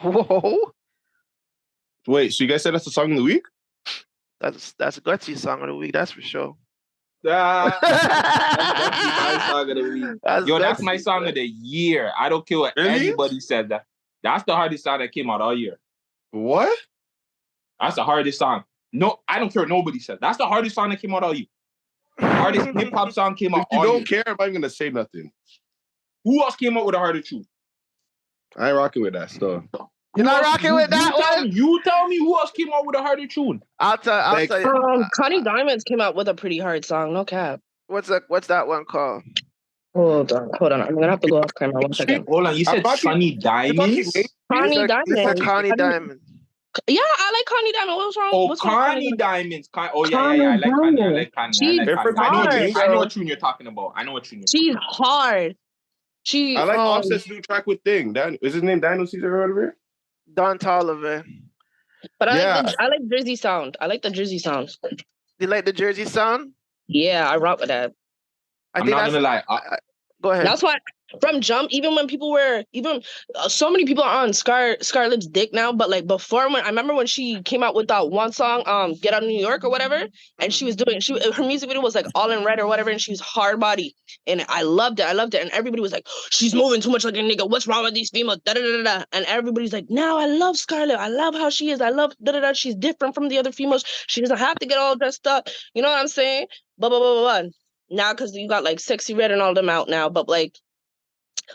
Whoa. Wait, so you guys said that's the song of the week? That's Gutsy's song of the week, that's for sure. That's my song of the week. That's my song of the year. I don't care what anybody said. That's the hardest song that came out all year. What? That's the hardest song. No, I don't care what nobody said. That's the hardest song that came out all year. The hardest hip-hop song came out all year. If you don't care, I'm not going to say nothing. Who else came out with a harder tune? I ain't rocking with that stuff. You're not rocking with that one? You tell me who else came out with a harder tune. I'll tell you. Connie Diamonds came out with a pretty hard song, no cap. What's that one called? Hold on. I'm gonna have to go off camera 1 second. Hold on, you said Connie Diamonds? Connie Diamonds. Connie Diamonds. Yeah, I like Connie Diamond. What's wrong? Oh, Connie Diamonds. Oh, yeah. I like Connie. I know what tune you're talking about. She's hard. I like Offset's new track with Thing. Is his name Daniel Caesar or whatever? Don Toliver. But I like Jersey Sound. I like the Jersey Sound. You like the Jersey Sound? Yeah, I rock with that. I'm not gonna lie. Go ahead. That's why from jump, even when people were so many people are on Scarlett's dick now, but like before, when I remember when she came out with that one song, Get Out of New York or whatever, and she was doing her music video was like all in red or whatever, and she was hard body, and I loved it, and everybody was like, she's moving too much like a nigga. What's wrong with these females? Da da da da. And everybody's like, no, I love Scarlett. I love how she is. I love da da da. She's different from the other females. She doesn't have to get all dressed up. You know what I'm saying? Blah blah blah blah blah. Now, because you got like Sexy Red and all them out now, but like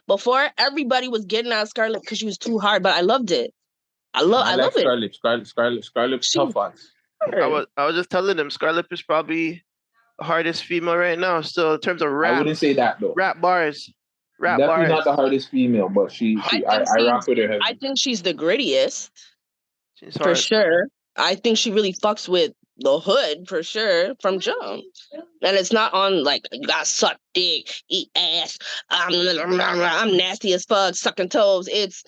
before, everybody was getting at Scarlett because she was too hard, but I loved it. I love it. Scarlett's tough ones. I was just telling them Scarlett is probably the hardest female right now. Still, in terms of rap, I wouldn't say that though. Rap bars. Definitely not the hardest female, but I rock with her heavy. I think she's the grittiest. For sure. I think she really fucks with the hood for sure from jump, and it's not on like you gotta suck dick, eat ass. I'm nasty as fuck, sucking toes. It's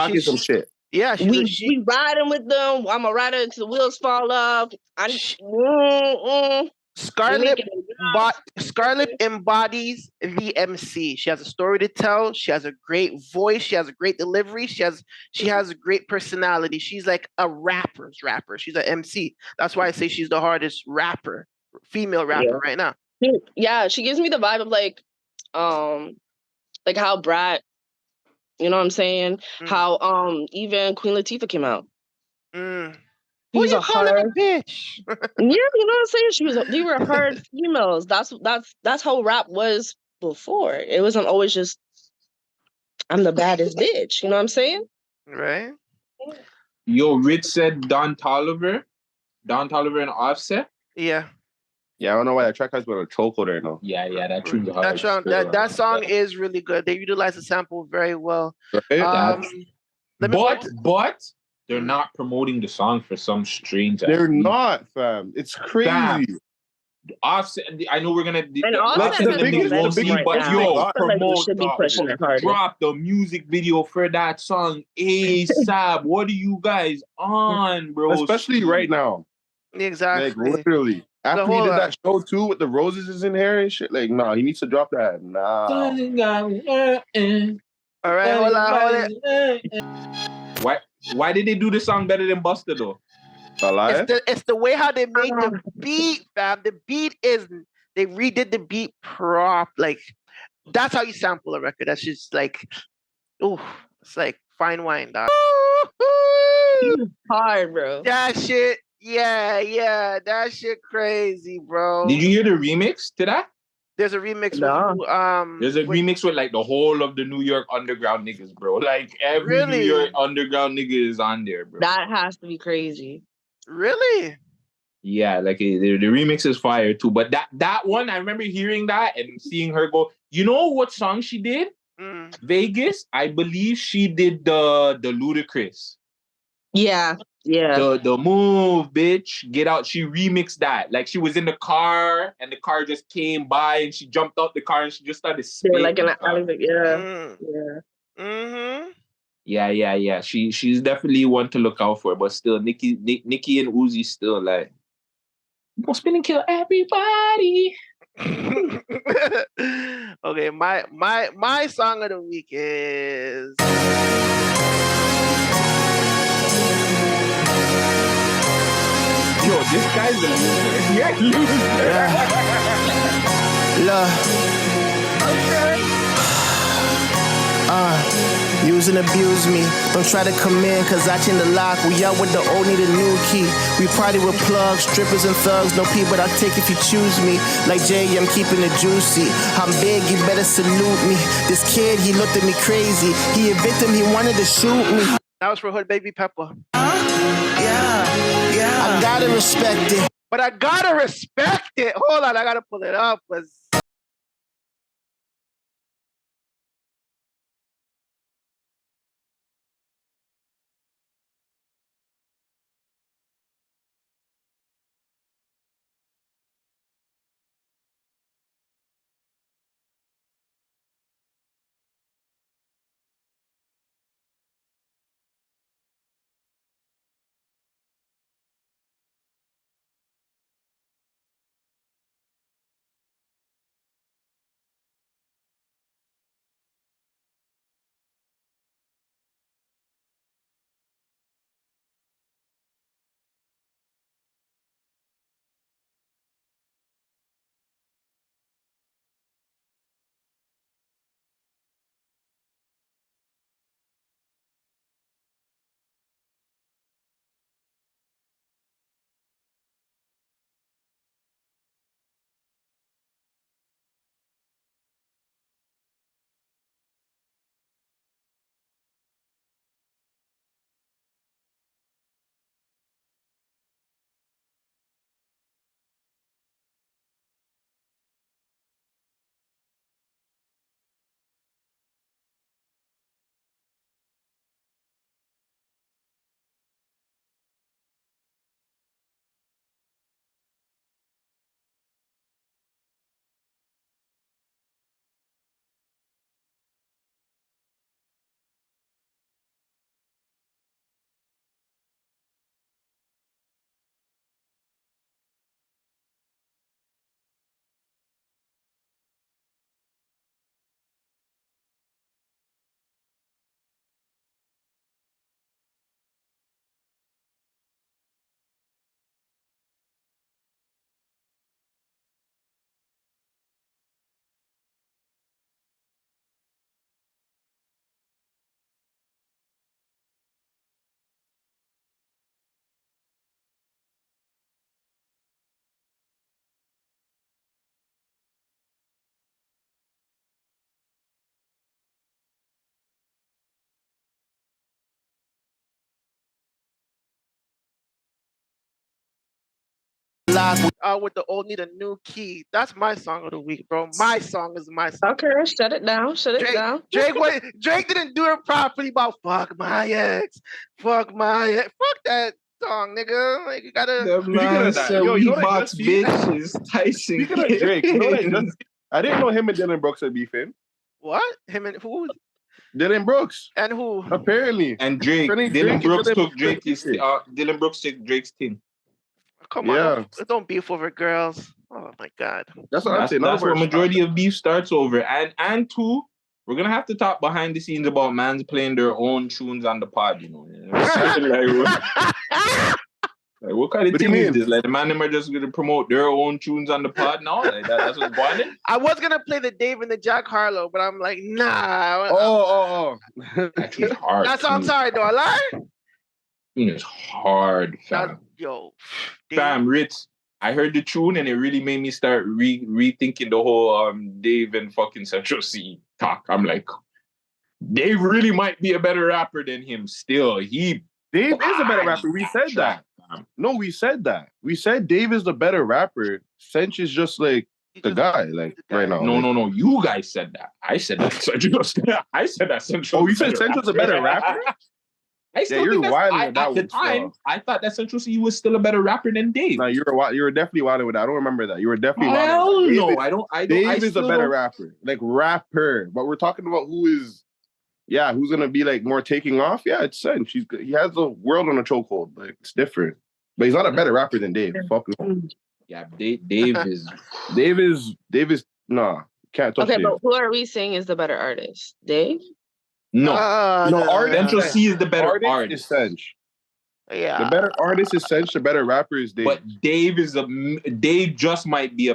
she's some shit. Yeah, we riding with them. I'm a rider until the wheels fall off. Scarlett embodies the MC. She has a story to tell. She has a great voice. She has a great delivery. She has a great personality. She's like a rapper's rapper. She's an MC. That's why I say she's the hardest female rapper right now. Yeah, she gives me the vibe of like how Brat, you know what I'm saying? How even Queen Latifah came out. Who you calling a bitch? Yeah, you know what I'm saying? They were hard females. That's how rap was before. It wasn't always just I'm the baddest bitch. You know what I'm saying? Right. Yo, Rich said Don Toliver and Offset. Yeah. Yeah, I don't know why that track has been a chokehold right now. Yeah, that tune's hard. That song is really good. They utilize the sample very well. Right? But they're not promoting the song for some strange. They're not, fam. It's crazy. Fam. Offset. I know we're gonna. Offset drop the music video for that song ASAP. What are you guys on, bro? Especially right now. Exactly. Like literally. After he did that show too with the roses in hair and shit, like he needs to drop that now. All right, hold on. Why did they do the song better than Busta though? It's the way how they made the beat, fam. The beat they redid the beat prop. Like that's how you sample a record. That's just like, it's like fine wine, dog. Hard, bro. That shit, yeah, that shit crazy, bro. Did you hear the remix to that? There's a remix There's a remix with like the whole of the New York underground niggas, bro. Like every New York underground nigga is on there, bro. That has to be crazy. Really? Yeah, like the remix is fire too. But that one, I remember hearing that and seeing her go. You know what song she did? Vegas. I believe she did the Ludacris. Yeah. The move, bitch. Get out. She remixed that. Like she was in the car and the car just came by and she jumped out the car and she just started spinning. Like an alley. Yeah. She's definitely one to look out for. But still, Nicki and Uzi still like go spin and kill everybody. Okay, my song of the week is Yo, this guy's a loser. Yeah, Look. Use and abuse me. Don't try to come in, cause I change the lock. We out with the old, need a new key. We party with plugs, strippers and thugs. No pee, but I'll take if you choose me. Like Jay, I'm keeping it juicy. I'm big, you better salute me. This kid, he looked at me crazy. He a victim, he wanted to shoot me. That was for Hood Baby Pepper. Yeah. I gotta respect it. But I gotta respect it. Hold on, I gotta pull it up. With the old need a new key. That's my song of the week, bro. My song is my song. Okay, shut it down. Drake didn't do it properly about fuck my ex. Fuck that song, nigga. Like, you gotta. The man said, yo, you know box bitches, Tyson. Speaking of Drake, you know what I didn't know him and Dylan Brooks are beefing. What? Him and who? Dylan Brooks. And who? Apparently. And Drake. Dylan Brooks took Dylan Brooks took Drake's team. Come on, don't beef over girls. Oh my God. That's what I'm saying. That's where majority of beef starts over. And two, we're gonna have to talk behind the scenes about mans playing their own tunes on the pod, you know. Like, what kind of thing is this? Like, the man them are just gonna promote their own tunes on the pod now? Like, that's what's going on? I was gonna play the Dave and the Jack Harlow, but I'm like, nah. That's hard. I'm sorry, do I lie? It's hard, fam. Fam, Ritz, I heard the tune and it really made me start rethinking the whole Dave and fucking Central C talk. I'm like, Dave really might be a better rapper than him still. Dave is a better rapper. We said that. No, we said that. We said Dave is the better rapper. Cinch is just like the guy, like right now. No. You guys said that. I said that. I said that Central. Oh, you said Central's a better rapper? I still think at the time, I thought that Central C was still a better rapper than Dave. No, you were definitely wilding with that. I don't remember that. You were definitely wilding. No, I don't. Dave is a better rapper, like rapper. But we're talking about who's gonna be like more taking off. Yeah, it's Cinch. He has the world on a chokehold. Like, it's different. But he's not a better rapper than Dave. Fuck no. Yeah, Dave is. Nah, can't touch. Okay, Dave. but who are we saying is the better artist? Dave? No, Central C is the better artist. Is Cinch. Yeah. The better artist is Sench, the better rapper is Dave. But Dave just might be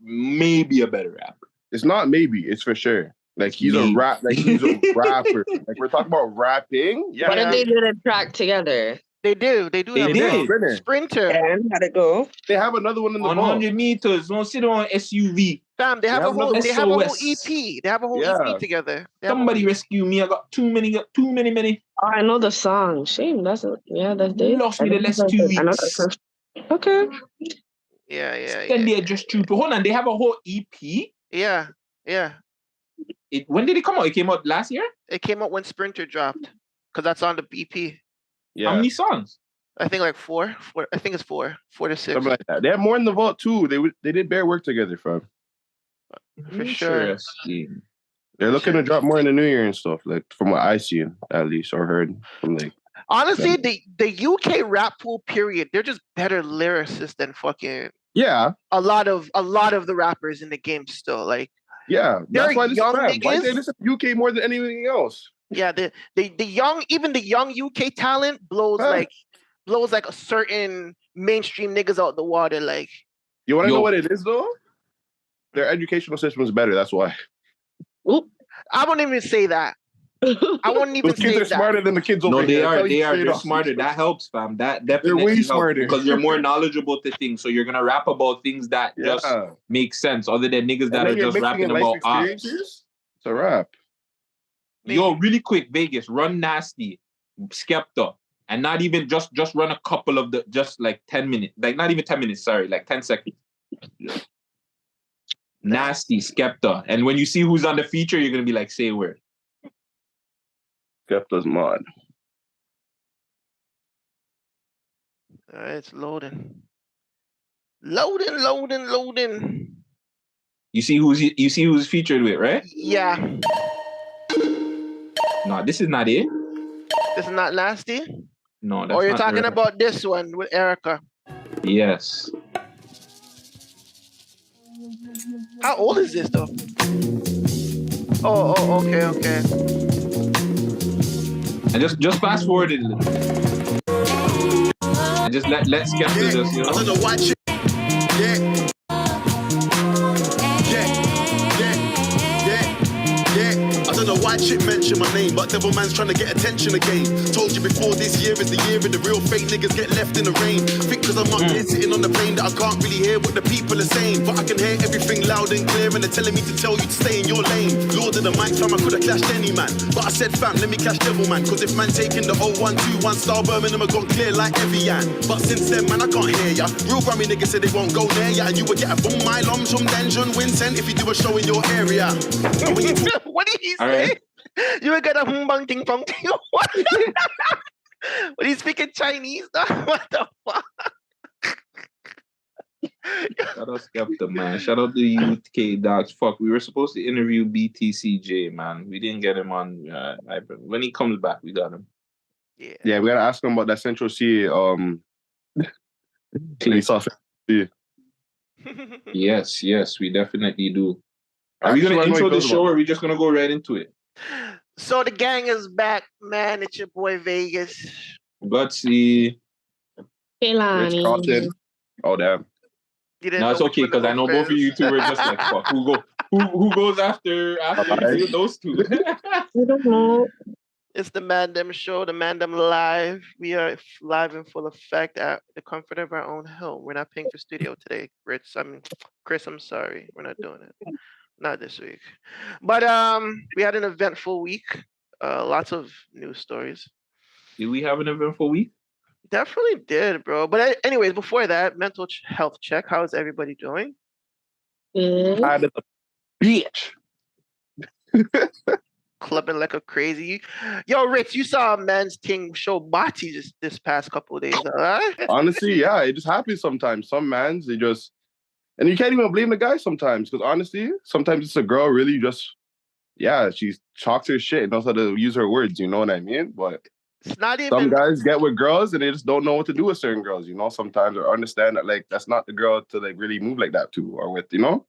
maybe a better rapper. It's not maybe, it's for sure. Like he's a rapper. Like we're talking about rapping. Yeah. What if they did a track together? They do. They did. Sprinter. And how'd it go? They have another one in the 100 meters. Don't sit on SUV. Fam, they have a whole EP. They have a whole Yeah. EP together. Somebody rescue me. I got too many. Oh, I know the song. Shame. That's Dave. Lost me the last 2 weeks. Okay. Yeah. Then they're just true. Hold on, they have a whole EP. Yeah. When did it come out? It came out last year? It came out when Sprinter dropped. Because that's on the EP. Yeah. How many songs? I think like four. I think it's 4 to 6. Something like that. They have more in the vault too. They did bare work together, fam. For sure. They're looking to drop more in the new year and stuff, like from what I see at least or heard from like. Honestly, the UK rap pool period, they're just better lyricists than fucking a lot of the rappers in the game still. Like that's why this young rap. niggas. Why they listen to UK more than anything else? Yeah, the young UK talent blows like a certain mainstream niggas out the water. Like you want to know what it is though? Their educational system is better. That's why. I won't even say that. I wouldn't even say that. Kids are smarter than the kids over here. No, they are. They're smarter. That helps, fam. That definitely they're way smarter because you're more knowledgeable to things. So you're gonna rap about things that just make sense, other than niggas that are just rapping about ops. It's a rap. Yo, really quick, Vegas, run Nasty, Skepta, and not even just run a couple of just like 10 minutes, like not even 10 minutes. Sorry, like 10 seconds. Nasty, Skepta, and when you see who's on the feature, you're gonna be like, say a word. Skepta's mod. All right, it's loading. Loading. You see who's featured with, right? Yeah. No, this is not it. This is not Nasty? No, that's or you're not talking Erica. about this one with Erica. Yes. How old is this though? Oh, okay. And just fast forward it a little. And just let Skepta just, you know. I don't know why I don't know why Chip mentioned my name, but Devil Man's trying to get attention again. Told you before, this year is the year of the real fake niggas get left in the rain. Think cause I'm up here sitting on the plane that I can't really hear what the people are saying, but I can hear everything loud and clear, and they're telling me to tell you to stay in your lane. Lord of the mic, fam, I could have clashed any man, but I said fam, let me clash Devil Man, cause if man taking the 0121 star Birmingham, I gone clear like Evian. But since then, man, I can't hear ya. Real Grammy niggas said they won't go near ya, and you would get a boom my lums from Denjon Vincent if you do a show in your area. What did he say? Right. You were gonna bang ting pong ting. What? When he's speaking Chinese, what the fuck? Shout out Skepta, man. Shout out to UK Dogs. Fuck, we were supposed to interview BTCJ, man. We didn't get him on. When he comes back, we got him. Yeah, we gotta ask him about that Central C. Yes, we definitely do. Are we gonna intro the show, or are we just gonna go right into it? So the gang is back, man. It's your boy Vegas. Gutsy. Kehlani. Carlton. Oh damn. No, it's okay because I know both of you two were just like, fuck. Who goes after those two? I don't know. It's the Man Dem Show, the Man Dem Live. We are live in full effect at the comfort of our own home. We're not paying for studio today, Chris, I'm sorry. We're not doing it. Not this week. But we had an eventful week. Lots of news stories. Did we have an eventful week? Definitely did, bro. But anyways, before that, mental health check. How is everybody doing? Out of the bitch. Clubbing like a crazy. Yo, Rich, you saw a man's thing show Bati just this past couple of days, all right? Honestly, yeah, it just happens sometimes. Some mans, they just, and you can't even blame the guy sometimes, because honestly, sometimes it's a girl really just, yeah, she talks her shit and knows how to use her words, you know what I mean? But it's not even. Some guys get with girls and they just don't know what to do with certain girls, you know, sometimes, or understand that, like, that's not the girl to, like, really move like that to, or with, you know?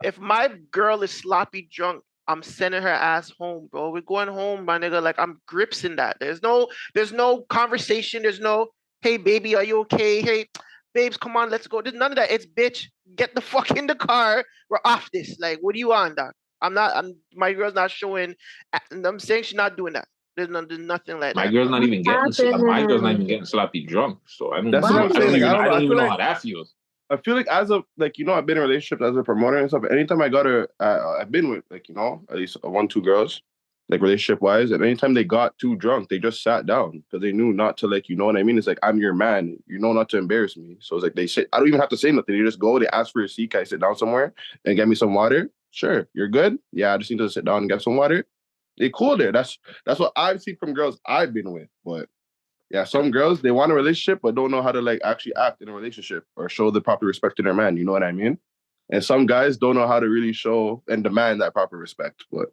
If my girl is sloppy drunk, I'm sending her ass home, bro. We're going home, my nigga. Like, I'm grips in that. There's no conversation. There's no, Hey, baby, are you okay? Hey, babes, come on, let's go. There's none of that. It's bitch, get the fuck in the car. We're off this. Like, what do you want, dog? My girl's not showing. And I'm saying she's not doing that. There's nothing like My that. girl's not even getting my girl's not even happened? getting sloppy drunk. So I don't That's what I'm saying. Like, I don't even know like, how that feels. I feel like as a like I've been in relationships as a promoter and stuff. Anytime I got I've been with at least 1-2 girls, like relationship wise, and anytime they got too drunk, they just sat down because they knew not to you know what I mean. It's like I'm your man, not to embarrass me. So it's like they sit. I don't even have to say nothing. They just go. They ask for a seat. Can I sit down somewhere and get me some water? Sure, you're good. Yeah, I just need to sit down and get some water. They cool there. That's what I've seen from girls I've been with, but. Yeah, some girls, they want a relationship, but don't know how to actually act in a relationship or show the proper respect to their man. You know what I mean? And some guys don't know how to really show and demand that proper respect. But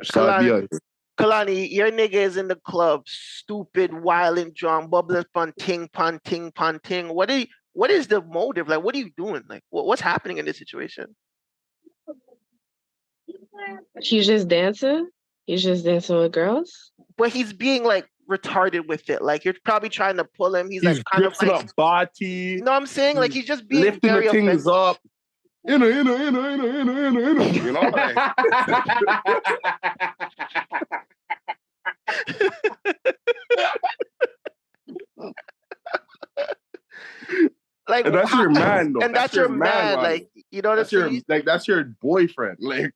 Kalani, your nigga is in the club, stupid, wild and drunk, bubbling, punting. What is the motive? Like, what are you doing? Like, what's happening in this situation? He's just dancing. He's just dancing with girls. But he's being retarded with it. Like, you're probably trying to pull him. He's kind of up body. No, I'm saying he's just being lifting very the things offensive. up. You know, like, and that's your man, though. And that's your man. Like, you know what I'm saying? That's your boyfriend. Like,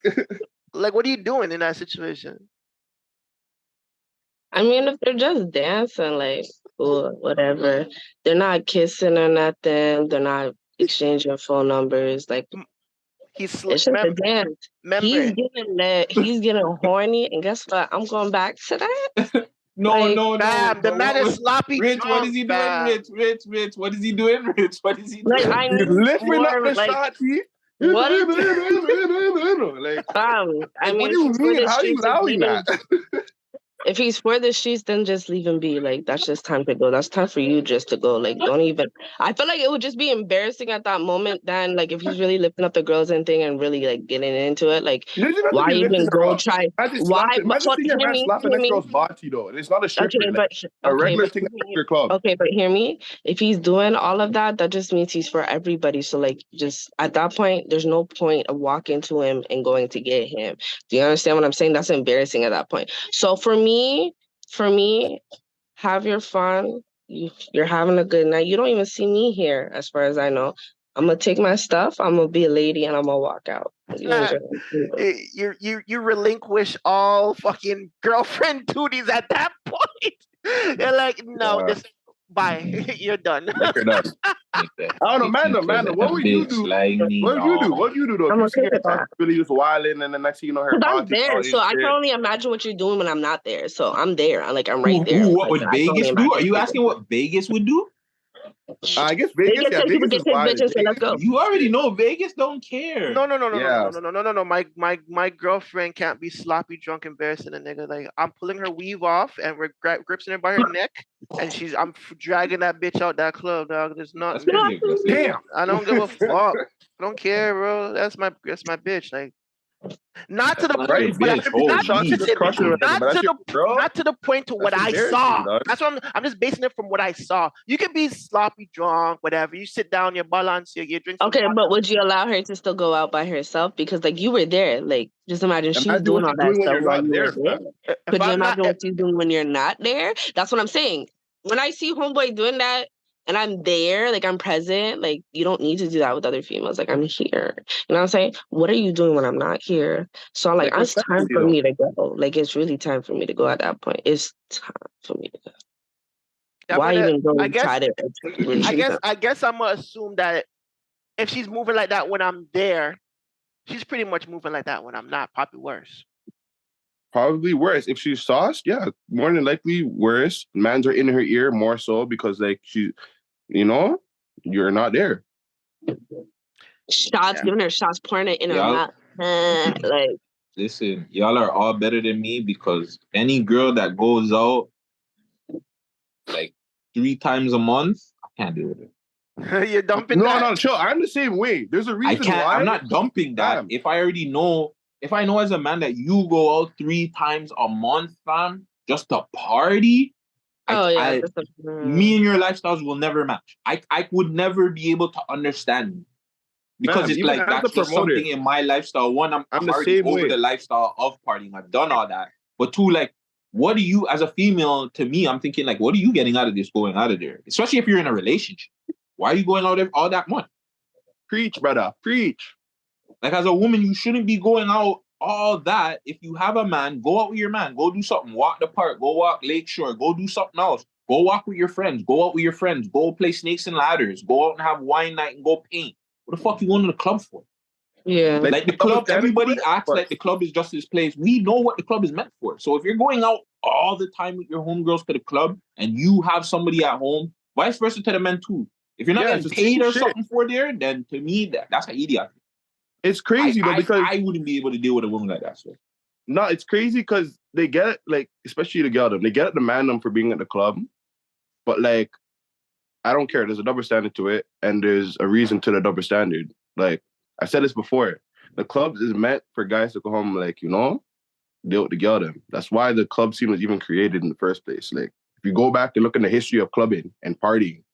what are you doing in that situation? I mean, if they're just dancing, or whatever, they're not kissing or nothing. They're not exchanging phone numbers. It's just a dance. He's getting horny, and guess what? I'm going back to that. No. The man is sloppy. Rich, what is he doing? Rich, what is he doing? Rich, what is he doing? I need lifting up the shotty. What is I mean, what do you mean? How are you allowing that? If he's for the streets, then just leave him be. That's just time to go. That's time for you just to go. Don't even. I feel like it would just be embarrassing at that moment. Then, if he's really lifting up the girls and thing and really getting into it, why even go try? Why? But hear me. Slapping this girl's body though. It's not a strip. A regular thing at your club. Okay, but hear me. If he's doing all of that, that just means he's for everybody. So just at that point, there's no point of walking to him and going to get him. Do you understand what I'm saying? That's embarrassing at that point. So for me, have your fun. You're having a good night. You don't even see me here, as far as I know. I'm gonna take my stuff. I'm gonna be a lady, and I'm gonna walk out. You relinquish all fucking girlfriend duties at that point. You're like, no, bye. You're done. I don't know, man. What would you do? What do you do though? I'm really just wilding, and the next thing you know, her I'm there, so I can only imagine what you're doing when I'm not there. So I'm there. I'm right there. What would Vegas do? Are you asking what Vegas would do? I guess Vegas is wild. Let's go. You already know Vegas don't care. No. My girlfriend can't be sloppy, drunk, embarrassing a nigga. I'm pulling her weave off and we're gripping her by her neck, and I'm dragging that bitch out that club, dog. There's not. Damn. I don't give a fuck. I don't care, bro. That's my bitch. Not to the point to what I saw. That's what I'm just basing it from what I saw. You can be sloppy drunk, whatever. You sit down, you balance, you drink. Okay, but would you allow her to still go out by herself? Because you were there. Just imagine she's doing all that stuff while you were there. Could you imagine what she's doing when you're not there? That's what I'm saying. When I see homeboy doing that, and I'm there, I'm present, you don't need to do that with other females. I'm here. You know what I'm saying? What are you doing when I'm not here? So it's time for me to go. It's really time for me to go at that point. It's time for me to go. Why even go try to... I guess I'm going to assume that if she's moving like that when I'm there, she's pretty much moving like that when I'm not. Probably worse. Probably worse. If she's sauced, yeah, more than likely worse. Mans are in her ear more so because she... you're not there. Shots, giving her shots, pouring it in her mouth. Listen, y'all are all better than me because any girl that goes out 3 times a month, I can't do it. You're dumping that? No, chill. I'm the same way. There's a reason why. I'm not dumping that. If I know as a man that you go out 3 times a month, fam, just to party, Me and your lifestyles will never match. I would never be able to understand you. Because it's like that's just something in my lifestyle. One, I'm already over the lifestyle of partying. I've done all that. But two, like, what do you, as a female, to me, I'm thinking, like, what are you getting out of this going out of there? Especially if you're in a relationship. Why are you going out there all that much? Preach, brother. Preach. Like, as a woman, you shouldn't be going out all that. If you have a man, go out with your man. Go do something. Walk the park. Go walk Lakeshore. Go do something else. Go walk with your friends. Go out with your friends. Go play snakes and ladders. Go out and have wine night and go paint. What the fuck you going to the club for? Yeah. Like the club, everybody acts like the club is just this place. We know what the club is meant for. So if you're going out all the time with your homegirls to the club and you have somebody at home, vice versa to the men too. If you're not getting paid or something for there, then to me, that's an idiot. It's crazy though, because I wouldn't be able to deal with a woman like that. So. No, it's crazy because they get it, like, especially the girl, they get it, the man them for being at the club. But like, I don't care. There's a double standard to it, and there's a reason to the double standard. Like, I said this before. The club is meant for guys to go home, like, you know, deal with the girl them. That's why the club scene was even created in the first place. Like, if you go back and look in the history of clubbing and partying,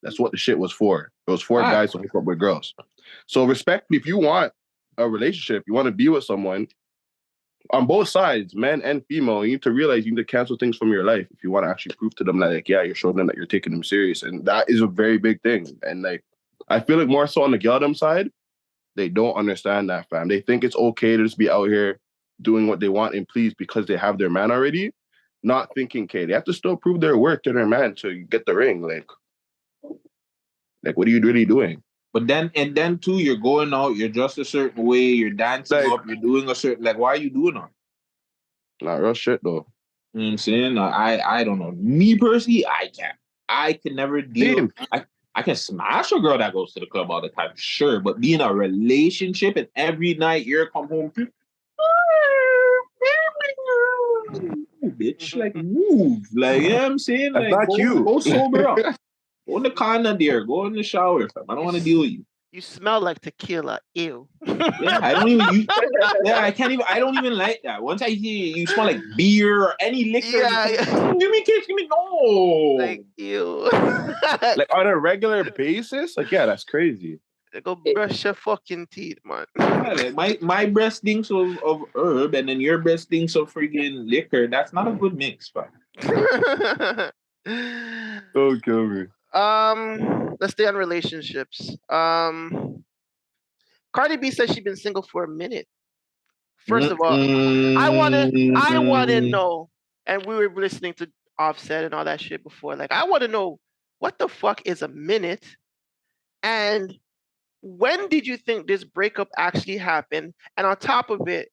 that's what the shit was for. It was for guys to hook up with girls. So respectfully, if you want a relationship, you want to be with someone, on both sides, men and female, you need to realize you need to cancel things from your life if you want to actually prove to them that, like, yeah, you're showing them that you're taking them serious. And that is a very big thing. And like, I feel like more so on the girl them side, they don't understand that, fam. They think it's okay to just be out here doing what they want and please because they have their man already, not thinking, okay, they have to still prove their worth to their man to get the ring. Like, what are you really doing? But then too, you're going out, you're just a certain way, you're dancing up, you're doing a certain, like, why are you doing that? Not real shit, though. You know what I'm saying? I don't know. Me personally, I can never deal. I can smash a girl that goes to the club all the time, sure. But be in a relationship and every night you're come home, bitch, like, move. Like, you know what I'm saying? Like, go sober up. Go in the corner there. Go in the shower. Fam. I don't want to deal with you. You smell like tequila. Ew. Yeah, I don't even. I can't even. I don't even like that. Once I hear you smell like beer or any liquor, give me kiss. Give me no. Like, ew. Like, on a regular basis, like, yeah, that's crazy. Go brush your fucking teeth, man. Yeah, like my breast stinks of herb, and then your breast stinks of freaking liquor. That's not a good mix, fam. Don't kill me. Let's stay on relationships. Cardi B says she's been single for a minute. First of all, I wanna know, and we were listening to Offset and all that shit before. Like, I want to know what the fuck is a minute, and when did you think this breakup actually happened? And on top of it,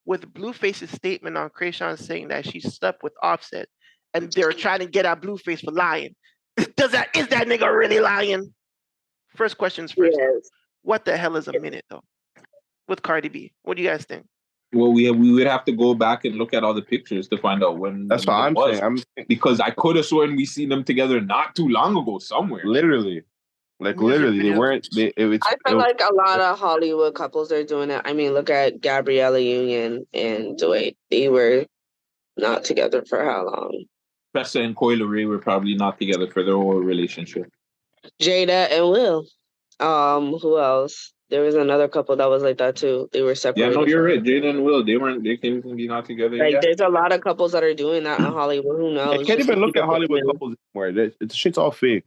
with Blueface's statement on Krayshawn saying that she slept with Offset, and they were trying to get at Blueface for lying. Is that nigga really lying? First questions first. Yes. What the hell is a minute though? With Cardi B, what do you guys think? Well, we would have to go back and look at all the pictures to find out when. That's what I'm saying. Because I could have sworn we seen them together not too long ago somewhere. Literally. Like, literally, they weren't. I feel like a lot of Hollywood couples are doing it. I mean, look at Gabriella Union and Dwayne. They were not together for how long? Tressa and Coi Leray were probably not together for their whole relationship. Jada and Will. Who else? There was another couple that was like that too. They were separated. Yeah, no, you're right. Jada and Will, they can't be not together. Like, there's a lot of couples that are doing that in Hollywood. Who knows? I can't even look at Hollywood couples anymore. It's shit's all fake.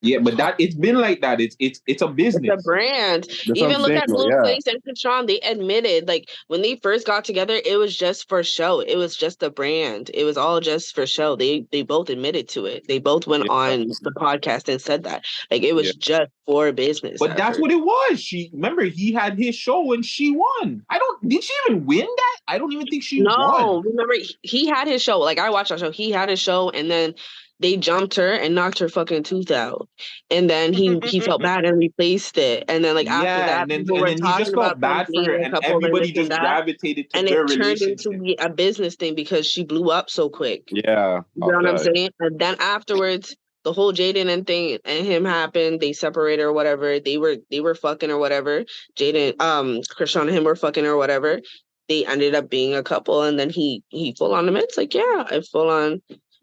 Yeah, but it's been like that. It's a business. It's a brand. Even look at Blueface and Krishan. They admitted, like, when they first got together, it was just for show. It was just a brand. It was all just for show. They both admitted to it. They both went on the podcast and said that. Like, it was just for business. But that's what it was. Remember, he had his show and she won. Did she even win that? I don't even think she won. No, remember, he had his show. Like, I watched that show. He had his show, and then they jumped her and knocked her fucking tooth out. And then he felt bad and replaced it. And then, like, after that, and then he just felt bad for her, and everybody just gravitated to their relationship. And it turned into a business thing because she blew up so quick. Yeah. You know what I'm saying? And then afterwards, the whole Jaden and thing and him happened. They separated or whatever. They were fucking or whatever. Jaden, Krishan and him were fucking or whatever. They ended up being a couple, and then he full on admits, like, yeah, I full on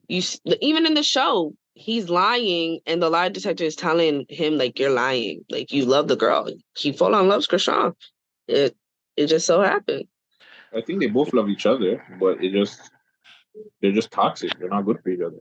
even in the show, he's lying, and the lie detector is telling him like, you're lying, like you love the girl. He full on loves Krishan. It just so happened. I think they both love each other, but they're just toxic. They're not good for each other.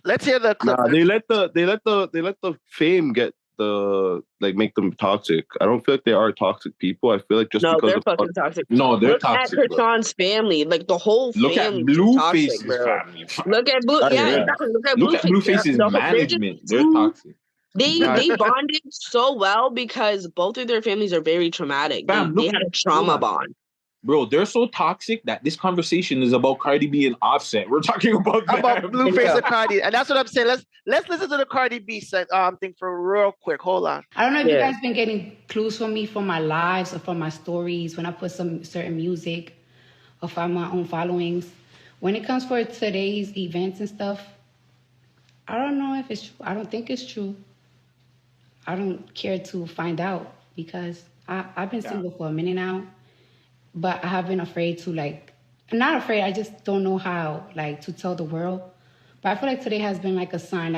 Let's hear the clip. Nah, they let the fame get the like make them toxic. I don't feel like they are toxic people. I feel like just because they're of fucking toxic. No, they're Look toxic. Look at Krishan's family, like the whole Look family. at Blueface's toxic, bro. family. Look at Blue. Yeah, exactly. Look at Blueface's management. They're toxic. They bonded so well because both of their families are very traumatic. They had a trauma bond. Bro, they're so toxic that this conversation is about Cardi B and Offset. We're talking about Blueface and Cardi, and that's what I'm saying. Let's listen to the Cardi B thing for real quick. Hold on. I don't know if you guys been getting clues from me from my lives or from my stories when I put some certain music or from my own followings. When it comes for today's events and stuff, I don't know if it's true. I don't think it's true. I don't care to find out because I've been single for a minute now. But I have been afraid to not afraid, I just don't know how to tell the world. But I feel like today has been like a sign.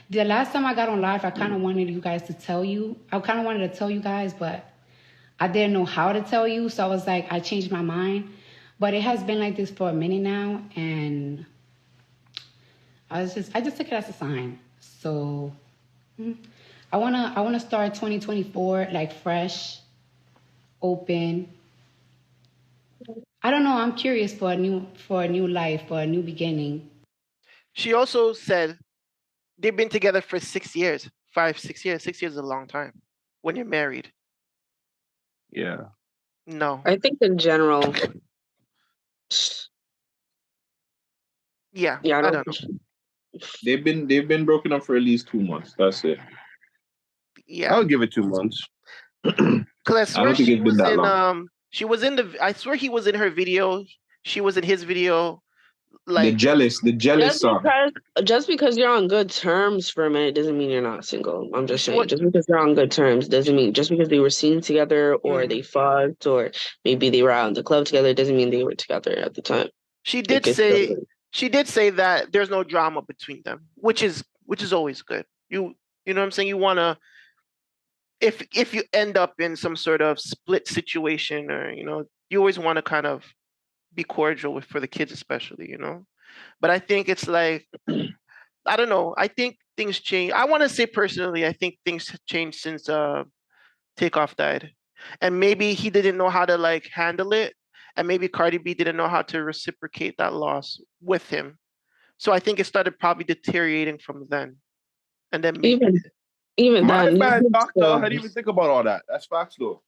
The last time I got on live, I kind of wanted you guys to tell you. I kind of wanted to tell you guys, but I didn't know how to tell you. So I was like, I changed my mind. But it has been like this for a minute now. And I just took it as a sign. So I wanna start 2024 fresh, open. I don't know. I'm curious for a new life, for a new beginning. She also said they've been together for 6 years, 6 years. 6 years is a long time when you're married. Yeah. No. I think in general. Yeah. I don't know. They've been broken up for at least 2 months. That's it. Yeah. I'll give it 2 months. Because I don't think it's been that long. She was in I swear he was in her video. She was in his video. The jealous song. Just because you're on good terms for a minute doesn't mean you're not single. I'm just saying. Just because you're on good terms doesn't mean, just because they were seen together or they fucked or maybe they were out in the club together doesn't mean they were together at the time. She did say that there's no drama between them, which is always good. You know what I'm saying? You wanna, if you end up in some sort of split situation, or you always want to kind of be cordial for the kids, especially, But I think it's like, I don't know. I think things change. I want to say personally, I think things changed since Takeoff died, and maybe he didn't know how to handle it, and maybe Cardi B didn't know how to reciprocate that loss with him. So I think it started probably deteriorating from then, and then maybe. Even then, doctor, how do you even think about all that? That's facts, though.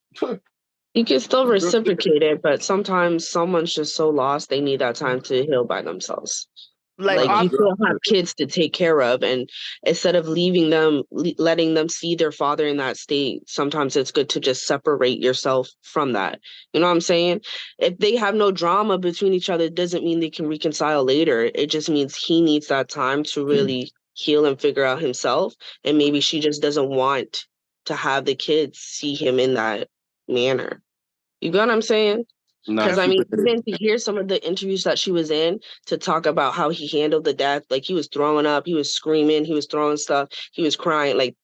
You can still reciprocate it, but sometimes someone's just so lost they need that time to heal by themselves. You still have kids to take care of, and instead of leaving them, letting them see their father in that state, sometimes it's good to just separate yourself from that. You know what I'm saying? If they have no drama between each other, it doesn't mean they can reconcile later. It just means he needs that time to really heal and figure out himself, and maybe she just doesn't want to have the kids see him in that manner. You get what I'm saying? Because even to hear some of the interviews that she was in to talk about how he handled the death, he was throwing up, he was screaming, he was throwing stuff, he was crying,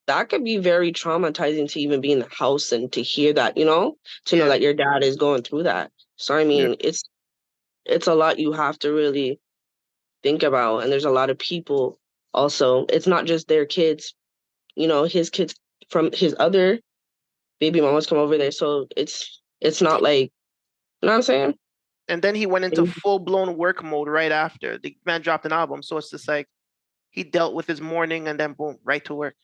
that could be very traumatizing to even be in the house and to hear that, to know that your dad is going through that. So it's a lot you have to really think about, and there's a lot of people also. It's not just their kids, his kids from his other baby mamas come over there, so it's not you know what I'm saying? And then he went into full-blown work mode right after. The man dropped an album, so it's just he dealt with his mourning and then boom, right to work.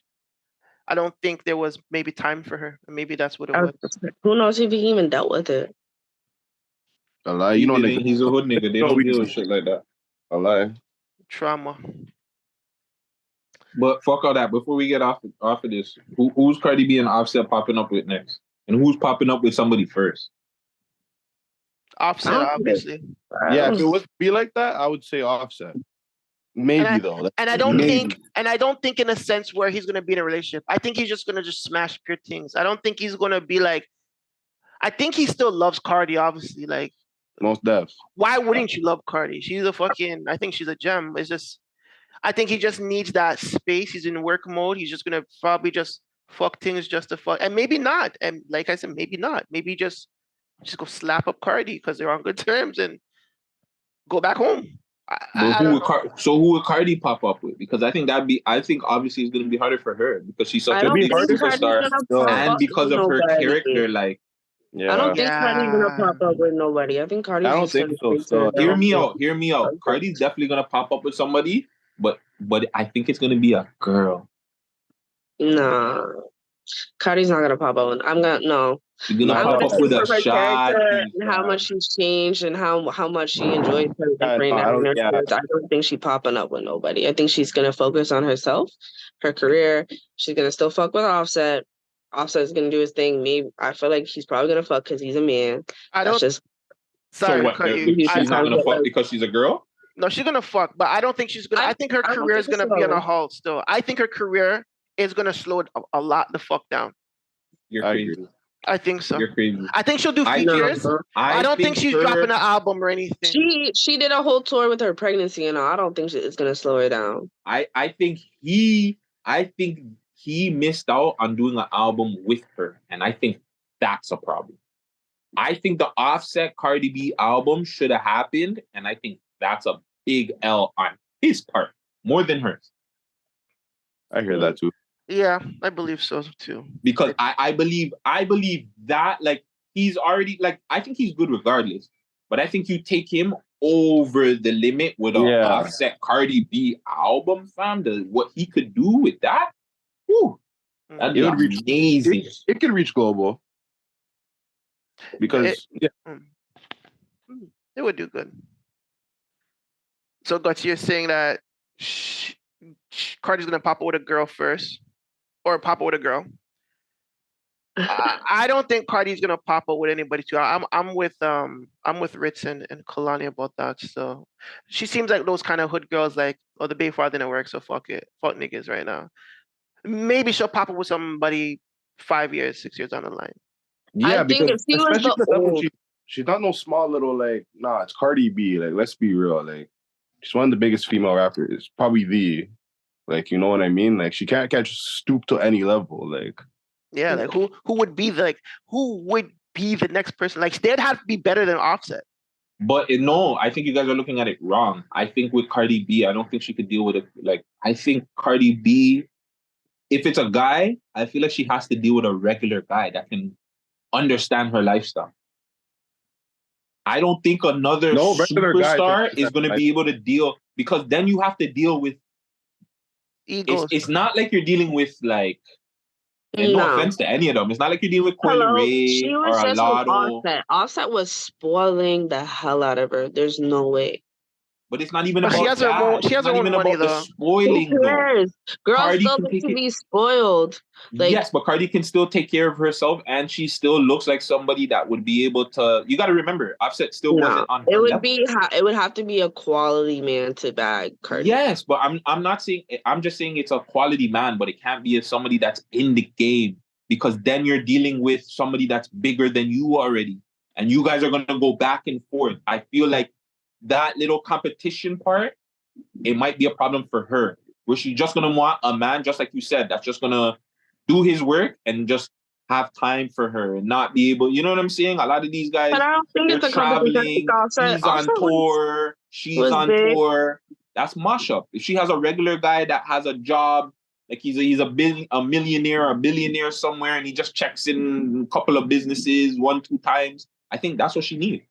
I don't think there was maybe time for her. Maybe that's what it was. Who knows if he even dealt with it? A lie. He's a hood nigga. They don't deal with shit like that. A lie. Trauma. But fuck all that. Before we get off of this, who's Cardi B and Offset popping up with next? And who's popping up with somebody first? Offset, obviously. Yeah, if it would be like that, I would say Offset. Maybe though. And I don't think in a sense where he's gonna be in a relationship. I think he's just gonna smash pure things. I don't think he's gonna be I think he still loves Cardi, obviously. Most deaths. Why wouldn't you love Cardi? She's a fucking. I think she's a gem. It's just. I think he just needs that space. He's in work mode. He's just gonna probably just fuck things just to fuck, and maybe not. And like I said, maybe not. Maybe just go slap up Cardi because they're on good terms and go back home. Who would Cardi pop up with? Because I think obviously it's gonna be harder for her because she's such a big superstar and because of her character. Like, I don't think Cardi's gonna pop up with nobody. I think Cardi's. I don't think so. Hear me out. Cardi's definitely gonna pop up with somebody, but I think it's gonna be a girl. Nah, Cardi's not gonna pop up. No. She's gonna pop up with a shot. And how much she's changed and how much she enjoys her different I don't think she's popping up with nobody. I think she's gonna focus on herself, her career. She's gonna still fuck with Offset. Offset's gonna do his thing. Maybe I feel like he's probably gonna fuck because he's a man. Sorry, what? She's not gonna fuck because she's a girl? No, she's gonna fuck, but I don't think she's gonna. I think her career is gonna be on a halt still. I think her career is gonna slow a lot the fuck down. You're crazy. I think so. You're crazy. I think she'll do features. I don't think she's dropping an album or anything. She did a whole tour with her pregnancy and all. I don't think it's gonna slow her down. I think he missed out on doing an album with her, and I think that's a problem. I think the Offset Cardi B album should have happened, and I think that's a big L on his part more than hers. I hear that too. Yeah, I believe so too. Because I believe that like he's already like I think he's good regardless. But I think you take him over the limit with an Offset Cardi B album, fam. What he could do with that, that'd be amazing. It could reach global. Because it would do good. So, Guts, you're saying that Cardi's gonna pop up with a girl first. Or pop up with a girl. I don't think Cardi's gonna pop up with anybody too. I'm with Ritz and Kalani about that. So she seems like those kind of hood girls, like, oh, the Bay Father didn't work, so fuck it, fuck niggas right now. Maybe she'll pop up with somebody 5 years, 6 years down the line. Yeah, I think because if she was the old, she's not no small little like. Nah, it's Cardi B. Like, let's be real. Like, she's one of the biggest female rappers. Probably the. Like, you know what I mean? Like, she can't just stoop to any level. Like, yeah, like who would be the next person? Like, they'd have to be better than Offset. But no, I think you guys are looking at it wrong. I think with Cardi B, I don't think she could deal with it. Like, I think Cardi B, if it's a guy, I feel like she has to deal with a regular guy that can understand her lifestyle. I don't think another superstar is going to be able to deal, because then you have to deal with It's not like you're dealing with like, and no offense to any of them. It's not like you're dealing with Coyle Ray or a Lotto. Offset was spoiling the hell out of her. There's no way. But it's not even about she has her own money though. Spoiling though. Girls Cardi still need to be spoiled. Like, yes, but Cardi can still take care of herself, and she still looks like somebody that would be able to. You got to remember, Offset still wasn't on. It would have to be a quality man to bag Cardi. Yes, but I'm not saying. I'm just saying it's a quality man, but it can't be somebody that's in the game, because then you're dealing with somebody that's bigger than you already, and you guys are gonna go back and forth. I feel like that little competition part, it might be a problem for her, where she's just gonna want a man, just like you said, that's just gonna do his work and just have time for her and not be able, you know what I'm saying? A lot of these guys, they're traveling, he's on tour, she's on tour. That's mashup. If she has a regular guy that has a job, like he's a millionaire or a billionaire somewhere, and he just checks in a couple of businesses 1-2 times, I think that's what she needs.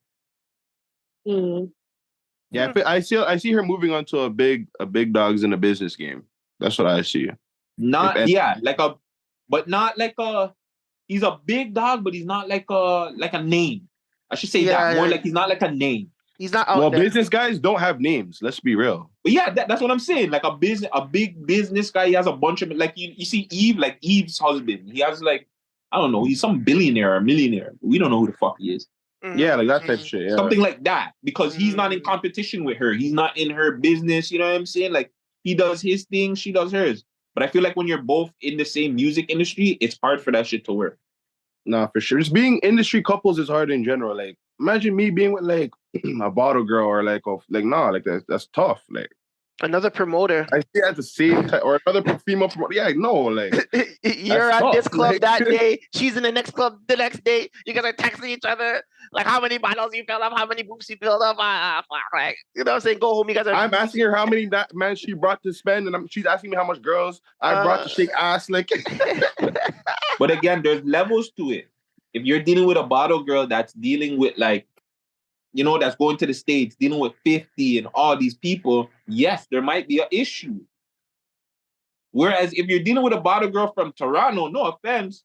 Yeah, I see her moving on to a big dogs in a business game. That's what I see. He's a big dog, but he's not like a name. I should say more like he's not like a name. He's not out there. Business guys don't have names. Let's be real. But yeah, that's what I'm saying. Like a big business guy. He has a bunch of, like, you see Eve, like Eve's husband. He has, like, I don't know. He's some billionaire or millionaire. We don't know who the fuck he is. Yeah, like that type of shit. Yeah. Something like that, because he's not in competition with her. He's not in her business. You know what I'm saying? Like, he does his thing, she does hers. But I feel like when you're both in the same music industry, it's hard for that shit to work. Nah, for sure. Just being industry couples is hard in general. Like, imagine me being with like a bottle girl or like that's tough. Like Another promoter. I see at the same time or another female promoter. Yeah, no, like you're at tough. this club Like, that day. She's in the next club the next day. You guys are texting each other like how many bottles you filled up, how many boops you filled up. Like, you know what I'm saying? Go home. You guys are. I'm asking her how many man she brought to spend, and she's asking me how much girls I brought to shake ass. Like, but again, there's levels to it. If you're dealing with a bottle girl that's dealing with like, you know, that's going to the States, dealing with 50 and all these people, yes, there might be an issue. Whereas if you're dealing with a bottle girl from Toronto, no offense,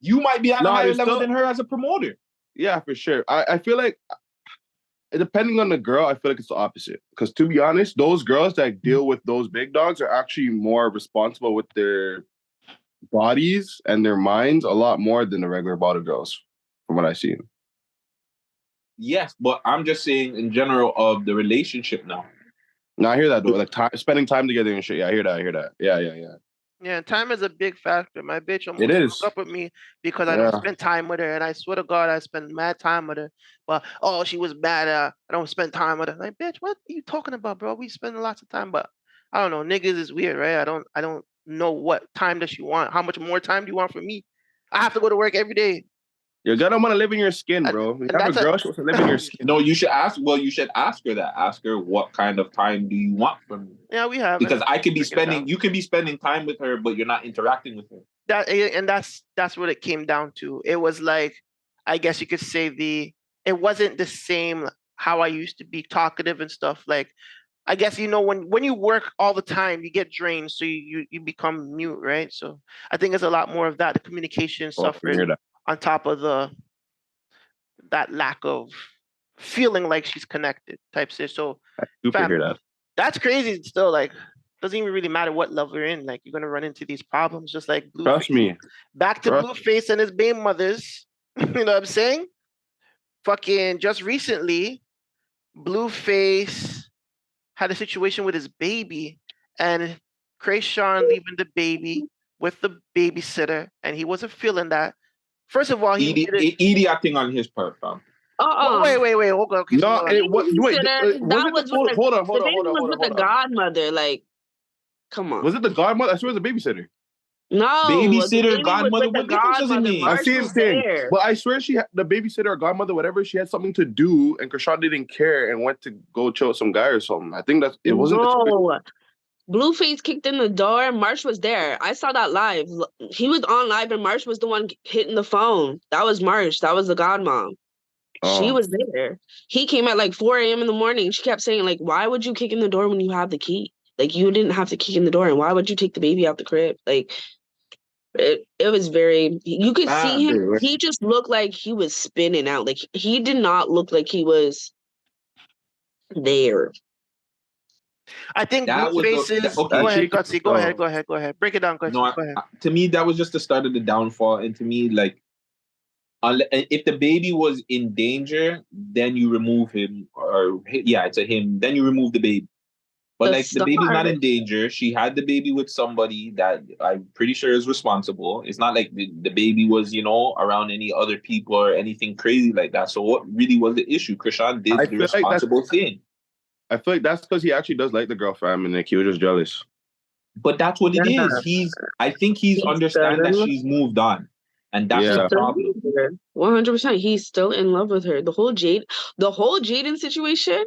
you might be on a higher level than her as a promoter. Yeah, for sure. I feel like, depending on the girl, I feel like it's the opposite. Because to be honest, those girls that deal with those big dogs are actually more responsible with their bodies and their minds a lot more than the regular bottle girls, from what I've seen. Yes, but I'm just saying in general of the relationship now. No, I hear that though. Like spending time together and shit. Yeah, I hear that. Yeah. Yeah, time is a big factor. My bitch almost broke up with me because I don't spend time with her, and I swear to God, I spend mad time with her. But she was bad. I don't spend time with her. Like, bitch, what are you talking about, bro? We spend lots of time, but I don't know. Niggas is weird, right? I don't know what time does she want. How much more time do you want from me? I have to go to work every day. You're gonna want to live in your skin, bro. You have a girl who wants to live in your skin. No, you should ask. Well, you should ask her that. Ask her what kind of time do you want from me? Yeah, we have. Because I could be spending. You could be spending time with her, but you're not interacting with her. That's what it came down to. It was like, I guess you could say it wasn't the same how I used to be talkative and stuff. Like, I guess, you know, when you work all the time, you get drained, so you become mute, right? So I think it's a lot more of that. The communication suffering on top of that lack of feeling like she's connected type shit. So I super hear that. That's crazy. Still, like, doesn't even really matter what level you're in. Like, you're gonna run into these problems, just like Blueface. Trust me. Back to Blueface and his baby mothers. You know what I'm saying? Fucking just recently, Blueface had a situation with his baby, and Krayshawn leaving the baby with the babysitter, and he wasn't feeling that. First of all, idioting on his part, fam. Wait. Okay, no, hold on. Was with the godmother. Like, come on. Was it the godmother? I swear it was a babysitter. No, babysitter, godmother. What difference does it mean? I see him saying, but I swear the babysitter or godmother, whatever, she had something to do, and Krishan didn't care and went to go chill with some guy or something. I think it wasn't. No. Blueface kicked in the door. Marsh was there. I saw that live. He was on live, and Marsh was the one hitting the phone. That was Marsh. That was the godmom. She was there. He came at like 4 a.m. in the morning. She kept saying, like, why would you kick in the door when you have the key? Like, you didn't have to kick in the door, and why would you take the baby out the crib? Like, it was very, you could see him. Dude. He just looked like he was spinning out. Like, he did not look like he was there. I think Blueface is. Okay. Go ahead, Gutsy. Go ahead. Break it down, Gutsy. No, go ahead. To me, that was just the start of the downfall. And to me, like, if the baby was in danger, then you remove him. It's a him. Then you remove the baby. But the baby's not in danger. She had the baby with somebody that I'm pretty sure is responsible. It's not like the baby was, around any other people or anything crazy like that. So what really was the issue? Krishan did the responsible thing. I feel like that's because he actually does like the girl, fam, and he was just jealous. But that's what it is. I think he's understand that she's moved on. And that's the problem. 100%. He's still in love with her. The whole Jaden situation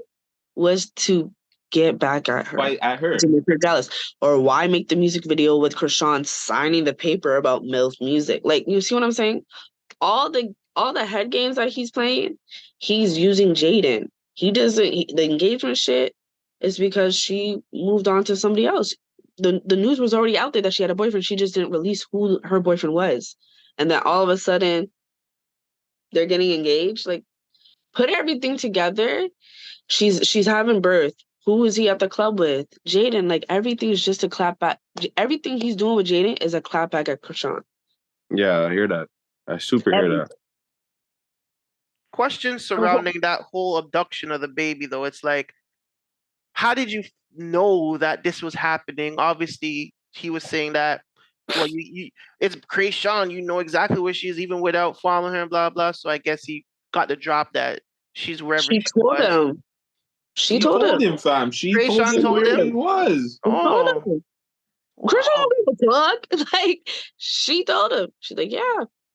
was to get back at her. Right, at her. To make her jealous. Or why make the music video with Krishan signing the paper about MILF music? Like, you see what I'm saying? All the head games that he's playing, he's using Jaden. The engagement shit is because she moved on to somebody else. The news was already out there that she had a boyfriend. She just didn't release who her boyfriend was. And then all of a sudden, they're getting engaged. Like, put everything together. She's having birth. Who is he at the club with? Jaden. Like, everything is just a clap back. Everything he's doing with Jaden is a clap back at Krishan. Yeah, I hear that. I super hear that. Questions surrounding that whole abduction of the baby, though. It's like, how did you know that this was happening? Obviously, he was saying that, well, it's Krayshawn, you know exactly where she is, even without following her and blah, blah. So I guess he got the drop that She's wherever She she told was. him. She told him, fam. She Krayshawn told told him where him? he was. She told Oh, him. Christian wow. don't give a fuck. Like, she told him. She's like, yeah,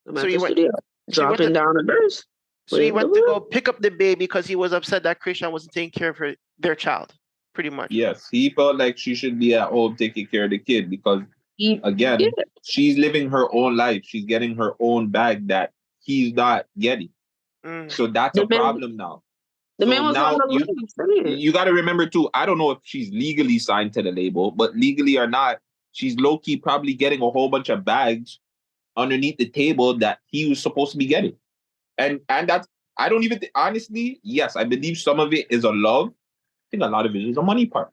I'm So at he the went. studio. So he went Dropping to. down a verse. So he went to go pick up the baby because he was upset that Krayshawn wasn't taking care of their child. Pretty much. Yes, he felt like she should be at home taking care of the kid because, again, she's living her own life. She's getting her own bag that he's not getting. So that's a problem now. The man was on the you got to remember too, I don't know if she's legally signed to the label, but legally or not, she's low-key probably getting a whole bunch of bags underneath the table that he was supposed to be getting. And that's, I don't even, honestly, yes, I believe some of it is a love. I think a lot of it is a money part.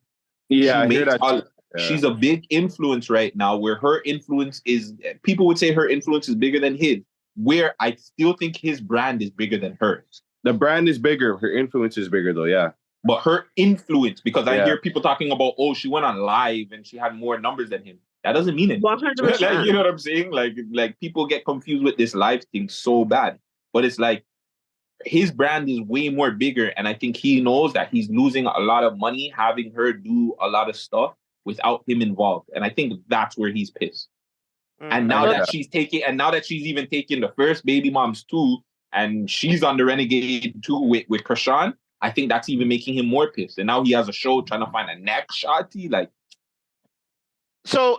Yeah, I hear that. She's a big influence right now where her influence is, people would say her influence is bigger than his, where I still think his brand is bigger than hers. The brand is bigger. Her influence is bigger though, yeah. But her influence, because I hear people talking about, oh, she went on live and she had more numbers than him. That doesn't mean it. 100%. Like, you know what I'm saying? Like people get confused with this live thing so bad. But it's like, his brand is way more bigger, and I think he knows that he's losing a lot of money having her do a lot of stuff without him involved. And I think that's where he's pissed. And now that she's even taking the first baby moms too, and she's on the Renegade too with Krishan, I think that's even making him more pissed. And now he has a show trying to find a next shotty. Like, so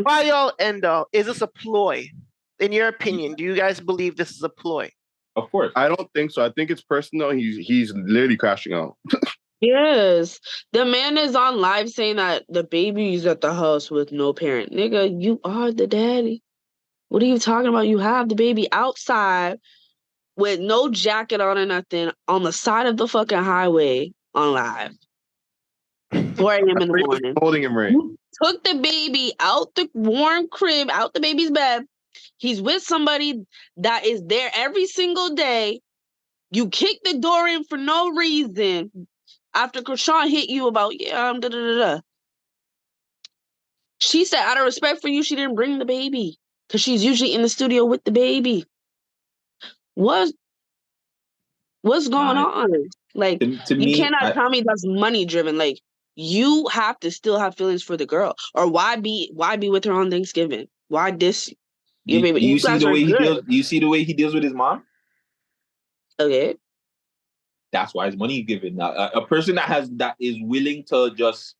why y'all end all? Is this a ploy? In your opinion, do you guys believe this is a ploy? Of course. I don't think so. I think it's personal. He's literally crashing out. Yes. The man is on live saying that the baby's at the house with no parent. Nigga, you are the daddy. What are you talking about? You have the baby outside with no jacket on or nothing on the side of the fucking highway on live. 4 a.m. in the morning. Holding him right. You took the baby out the warm crib, out the baby's bed. He's with somebody that is there every single day. You kick the door in for no reason after Krishan hit you about, da-da-da-da. She said, out of respect for you, she didn't bring the baby because she's usually in the studio with the baby. What's going on? Like, to you me, cannot tell me that's money driven. Like, you have to still have feelings for the girl. Or why be with her on Thanksgiving? Why this? Do you see the way he deals? Do you see the way he deals with his mom? Okay. That's why his money is given. A person that is willing to just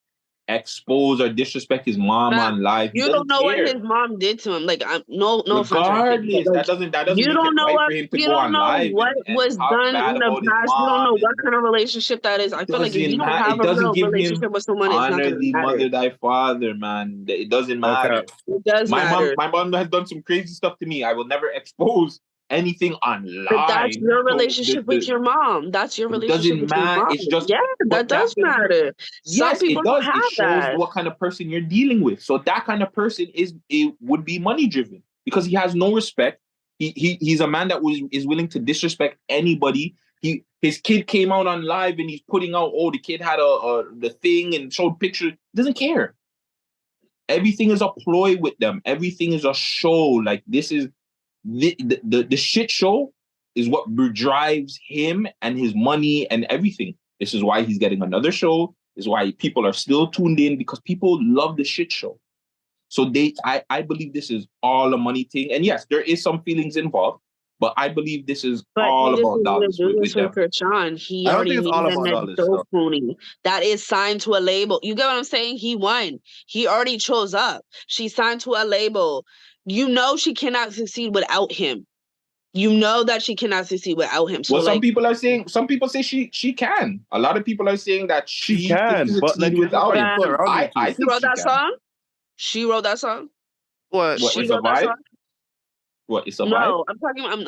expose or disrespect his mom on live. You don't know what his mom did to him. Like, no Regardless, that doesn't you make don't it know right what, for him to you go don't on know live what and was talk done bad in the about his past. You don't know mom. what kind of relationship that is. I feel like if you don't have a real relationship with someone, it's not honor going to the matter. mother thy father, man. It doesn't matter. It does matter. My mom has done some crazy stuff to me. I will never expose anything online. But that's your relationship with your mom. That's your relationship with your mom. It's just, that does matter. Yes, Some people it does. don't have It shows that. what kind of person you're dealing with. So that kind of person would be money driven because he has no respect. He's a man that is willing to disrespect anybody. His kid came out on live and he's putting out, oh, the kid had the thing and showed pictures. He doesn't care. Everything is a ploy with them. Everything is a show. Like, this is the shit show is what drives him and his money and everything. This is why he's getting another show. This is why people are still tuned in, because people love the shit show. So I believe this is all a money thing. And yes, there is some feelings involved, but I believe this is all about dollars with them. Krishan. He already made a show pony that is signed to a label. You get what I'm saying? He won. He already chose up. She signed to a label. You know she cannot succeed without him. You know that she cannot succeed without him. So, well, some people say she can. A lot of people are saying that she can succeed without him. I think she wrote that song. She wrote that song. What? She wrote that song? What, it's a vibe? No,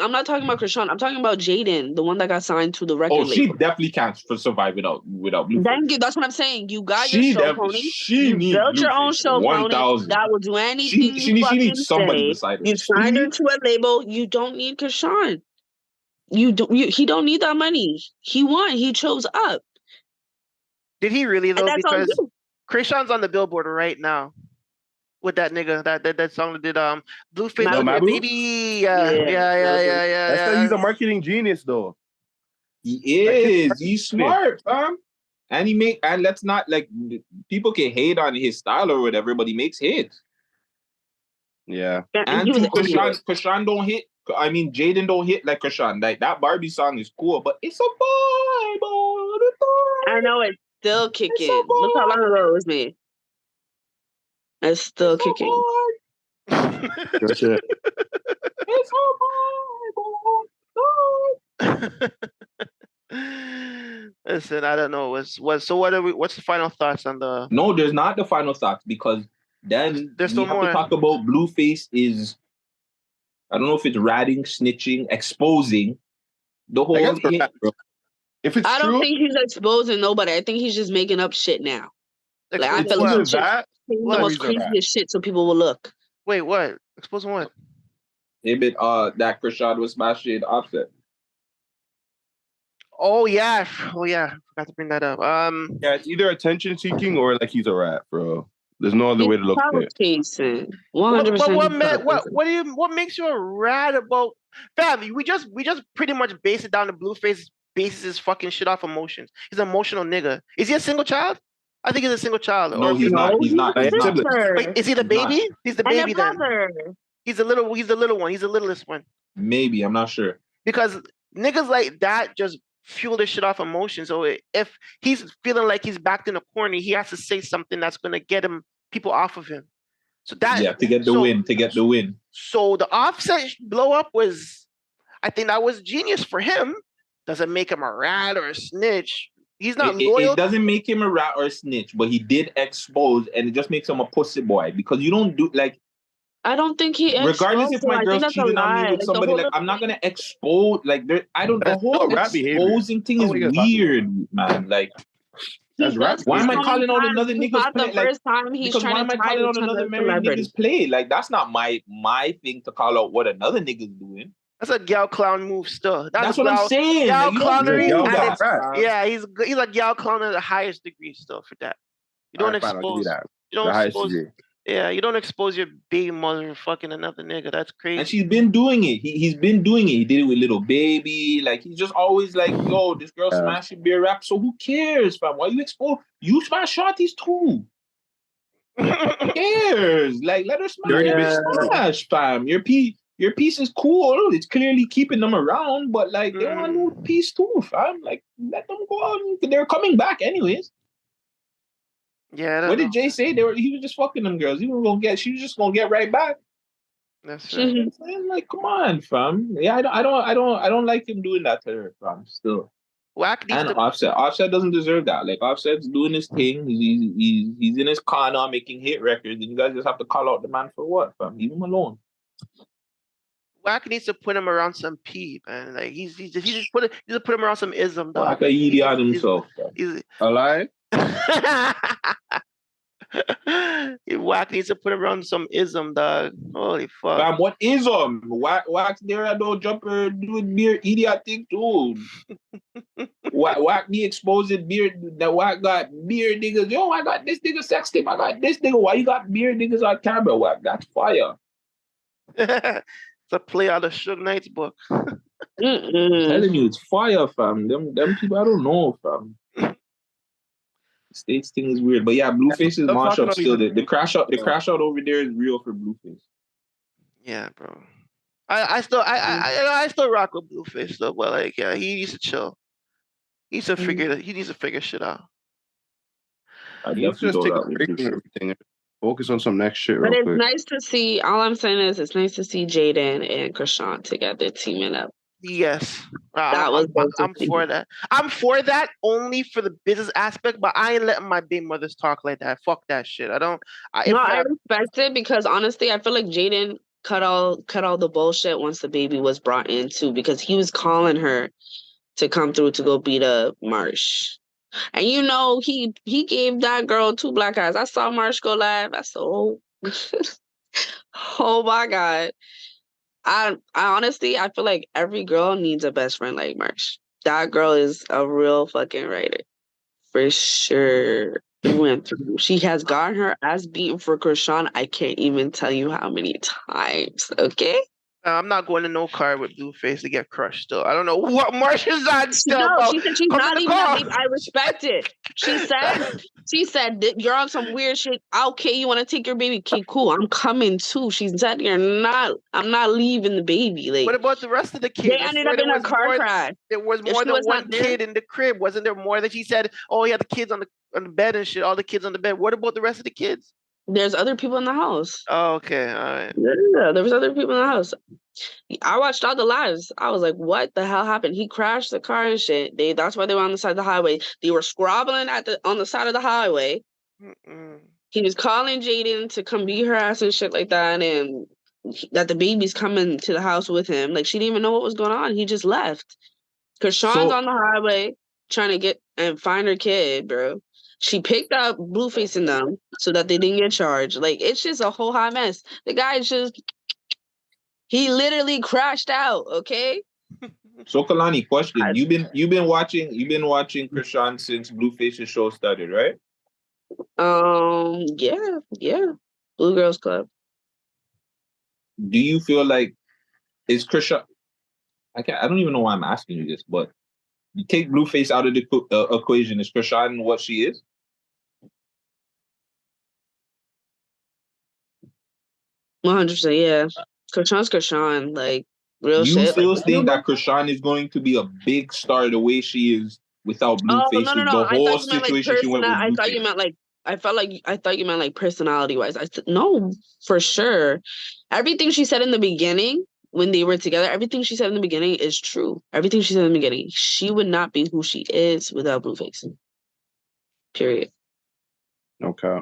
I'm not talking about Krishan. I'm talking about Jaden, the one that got signed to the record label. She definitely can't survive without Blueface. Thank you. That's what I'm saying. You got your show, pony. You built your own show, pony. That will do anything she needs somebody beside her. You signed her to a label. You don't need Krishan. He don't need that money. He won. He chose up. Did he really though? Because Krishan's on the Billboard right now. With that nigga, that song that did Blueface, Mabu? baby, yeah. That's because he's a marketing genius, though. He is. He's smart, fam. And let's not like people can hate on his style or whatever, but he makes hits. Yeah. And Krishan don't hit. I mean, Jaden don't hit like Krishan. Like that Barbie song is cool, but it's a Bible. I know it's still kicking. Look how long ago it was made. It's still kicking. That's it. It's a Bible. Listen, I don't know. So what's the final thoughts on the? No, there's not the final thoughts because then there's we no have more. to talk about Blueface is. I don't know if it's ratting, snitching, exposing the whole. If it's I don't true, think he's exposing nobody. I think he's just making up shit now. Like I feel like he's that the most craziest shit so people will look. Wait, what? Exposing what? That Krishan was smashing Offset. Oh yeah, forgot to bring that up. Yeah, it's either attention seeking or like he's a rat, bro. There's no other way to look at it. 100%. What makes you a rat about family? We just pretty much base it down to Blueface bases his fucking shit off emotions. He's an emotional nigga. Is he a single child? I think he's a single child. No, he's not. He's not. Wait, is he the baby? He's the baby then. He's the little one. He's the littlest one. Maybe, I'm not sure. Because niggas like that just fuel this shit off emotion. So if he's feeling like he's backed in a corner, he has to say something that's gonna get people off of him. So that to get the win. So the Offset blow up I think that was genius for him. Doesn't make him a rat or a snitch. He's not loyal. It doesn't make him a rat or a snitch, but he did expose, and it just makes him a pussy boy because you don't do like. I don't think he. Regardless if my girl's cheating on me with somebody, like I'm not gonna expose. Like there, I don't. The whole exposing thing is weird, man. Like. That's right. Why am I calling out another nigga's play? Like, because why am I calling out another married nigga's play? Like that's not my thing to call out what another nigga's doing. That's a gal clown move still. That's what I'm saying. Gal clownery. Yeah, he's a gal clown at the highest degree still for that. You don't expose that. You don't expose. Yeah, you don't expose your baby mother fucking another nigga. That's crazy. And she's been doing it. He's been doing it. He did it with Little Baby. Like he's just always like, yo, this girl smashing beer rap. So who cares, fam? Why you expose? You smash shorties too. Who cares? Like let her smash, fam. Your piece is cool. It's clearly keeping them around, but like they want a new piece too, fam. Like let them go on. They're coming back anyways. Yeah. What did Jay say? He was just fucking them girls. She was just gonna get right back. That's right. Like, come on, fam. Yeah, I don't like him doing that to her, fam. Still. Offset. Offset doesn't deserve that. Like Offset's doing his thing. He's in his corner making hit records, and you guys just have to call out the man for what, fam? Leave him alone. Wack needs to put him around some pee, man. Like he just put him around some ism, dog. Wack a idiot himself. Alive? Wack needs to put him around some ism, dog. Holy fuck. Fam, what ism? Wack there I don't jumper doing beer idiot thing too. Wack be exposing beer that Wack got beer niggas. Yo, I got this nigga sex tape. I got this nigga. Why you got beer niggas on camera, Wack? That's fire. It's a play out of Suge Knight's book. I'm telling you, it's fire, fam. Them people, I don't know, fam. States thing is weird, but yeah, Blueface is mash up still. The crash out over there is real for Blueface. Yeah, bro. I still rock with Blueface though, but like, yeah, he needs to chill. He needs to figure shit out. Let's just take a break from everything. Focus on some next shit. But it's nice to see. All I'm saying is, it's nice to see Jaden and Krishan together teaming up. Yes, I'm for that. I'm for that only for the business aspect, but I ain't letting my big mothers talk like that. Fuck that shit. I respect it because honestly, I feel like Jaden cut all the bullshit once the baby was brought in too, because he was calling her to come through to go beat up Marsh. And you know, he gave that girl 2 black eyes. I saw Marsh go live. I saw, oh my God. I honestly, I feel like every girl needs a best friend like Marsh. That girl is a real fucking writer. For sure. She has gotten her ass beaten for Krishan. I can't even tell you how many times, okay? I'm not going to no car with Blueface to get crushed still. I don't know what Marsha's on still. No, about. she said she's Come not in the leaving car. that baby. I respect it. She said that you're on some weird shit. Okay, you want to take your baby? Okay, cool. I'm coming too. She said I'm not leaving the baby. Like, What about the rest of the kids? they ended up in a car crash. There was If more she than was one not there- kid in the crib. Wasn't there more that she said, oh, yeah, the kids on the bed and shit, all the kids on the bed. What about the rest of the kids? There's other people in the house. Oh, okay. All right. Yeah, there was other people in the house. I watched all the lives. I was like, what the hell happened? He crashed the car and shit. That's why they were on the side of the highway. They were squabbling on the side of the highway. Mm-mm. He was calling Jaden to come beat her ass and shit like that, and that the baby's coming to the house with him. Like, she didn't even know what was going on. He just left. Because Sean's on the highway trying to get and find her kid, bro. She picked up Blueface in them so that they didn't get charged. Like, it's just a whole hot mess. The guy he literally crashed out, okay? So Kalani, question. You've been watching Krishan since Blueface's show started, right? Yeah. Blue Girls Club. Do you feel like is Krishan? I don't even know why I'm asking you this, but you take Blueface out of the equation. Is Krishan what she is? $100%, yeah. Krishan, like real shit. You still like, think that Krishan is going to be a big star the way she is without Blueface? Oh, no. The whole I thought you meant situation she went with Blueface. I thought you meant like personality wise. I said no, for sure. Everything she said in the beginning when they were together, everything she said in the beginning is true. Everything she said in the beginning, she would not be who she is without Blueface. Period. Okay.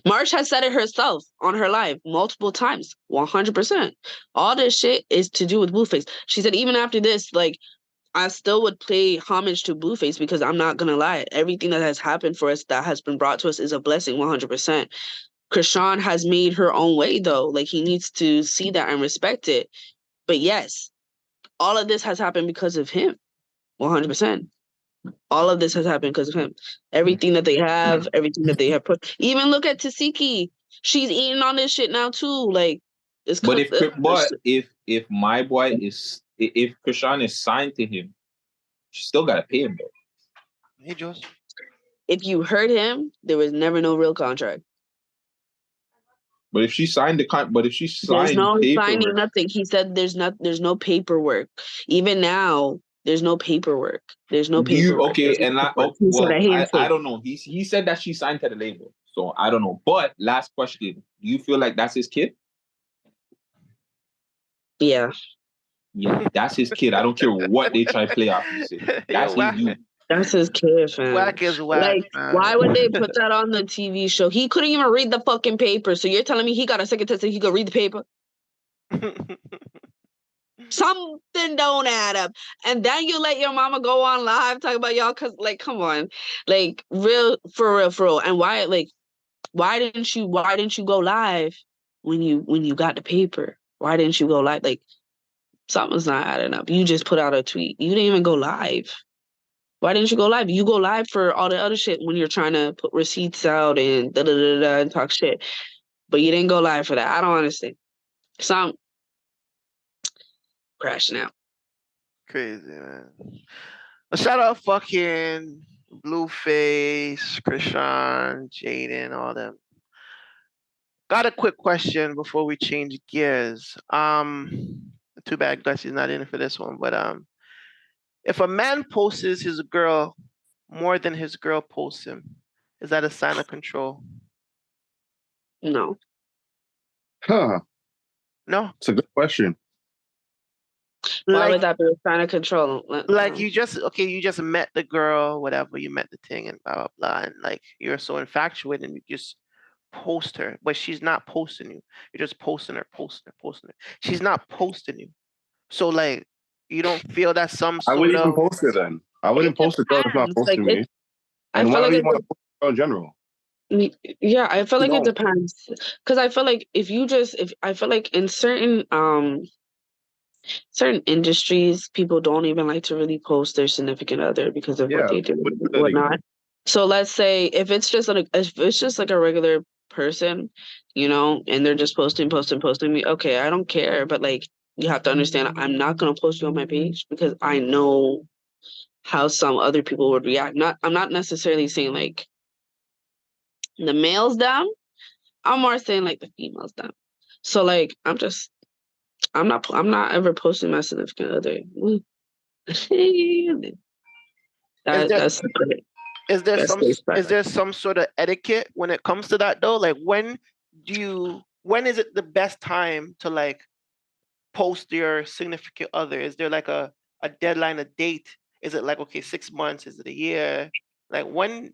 Marsh has said it herself on her live multiple times, 100%. All this shit is to do with Blueface. She said even after this, like, I still would pay homage to Blueface because I'm not gonna lie, everything that has happened for us, that has been brought to us, is a blessing, 100%. Krishan has made her own way though. Like, he needs to see that and respect it. But yes, all of this has happened because of him, 100%. All of this has happened because of him. Everything that they have put. Even look at Tasiki. She's eating on this shit now too. Like, it's. But if my boy is, if Krishan is signed to him, she still gotta pay him though. Hey, Josh. If you heard him, there was never no real contract. But if she signed there's no signing nothing. He said there's no paperwork. Even now, there's no paperwork. There's no paperwork. I don't know. He said that she signed to the label, so I don't know. But last question: do you feel like that's his kid? Yeah, that's his kid. I don't care what they try to play off. That's his dude. That's his kid, fam. Whack is whack. Like, why would they put that on the TV show? He couldn't even read the fucking paper. So you're telling me he got a second test and he could read the paper? Something don't add up. And then you let your mama go on live talk about y'all, cause like, come on, like for real. And why didn't you go live when you got the paper? Why didn't you go live? Like, something's not adding up. You just put out a tweet. You didn't even go live. Why didn't you go live? You go live for all the other shit when you're trying to put receipts out and and talk shit. But you didn't go live for that. I don't understand. So I'm crashing out. Crazy, man. Shout out fucking Blueface, Krishan, Jaden, all them. Got a quick question before we change gears. Too bad Gussy's not in for this one, but if a man posts his girl more than his girl posts him, is that a sign of control? No. Huh. No. It's a good question. Why would that be a sign of control? Like, you just met the girl, whatever, you met the thing and blah, blah, blah. And like, you're so infatuated and you just post her, but she's not posting you. You're just posting her. She's not posting you. So like, you don't feel that some sort I wouldn't even post her then. I wouldn't post a girl that's not posting me. And why do you want to post a girl in general? Yeah, I feel like it depends. Because I feel like I feel like in certain industries, people don't even like to really post their significant other because of what they do and whatnot. So let's say if it's just like a regular person, you know, and they're just posting me. Okay, I don't care, but like you have to understand, I'm not gonna post you on my page because I know how some other people would react. I'm not necessarily saying like the males down. I'm more saying like the females down. So like I'm not ever posting my significant other. That's great. Is there some sort of etiquette when it comes to that though? Like when is it the best time to like post your significant other? Is there like a deadline, a date? Is it like, okay, 6 months? Is it a year? Like when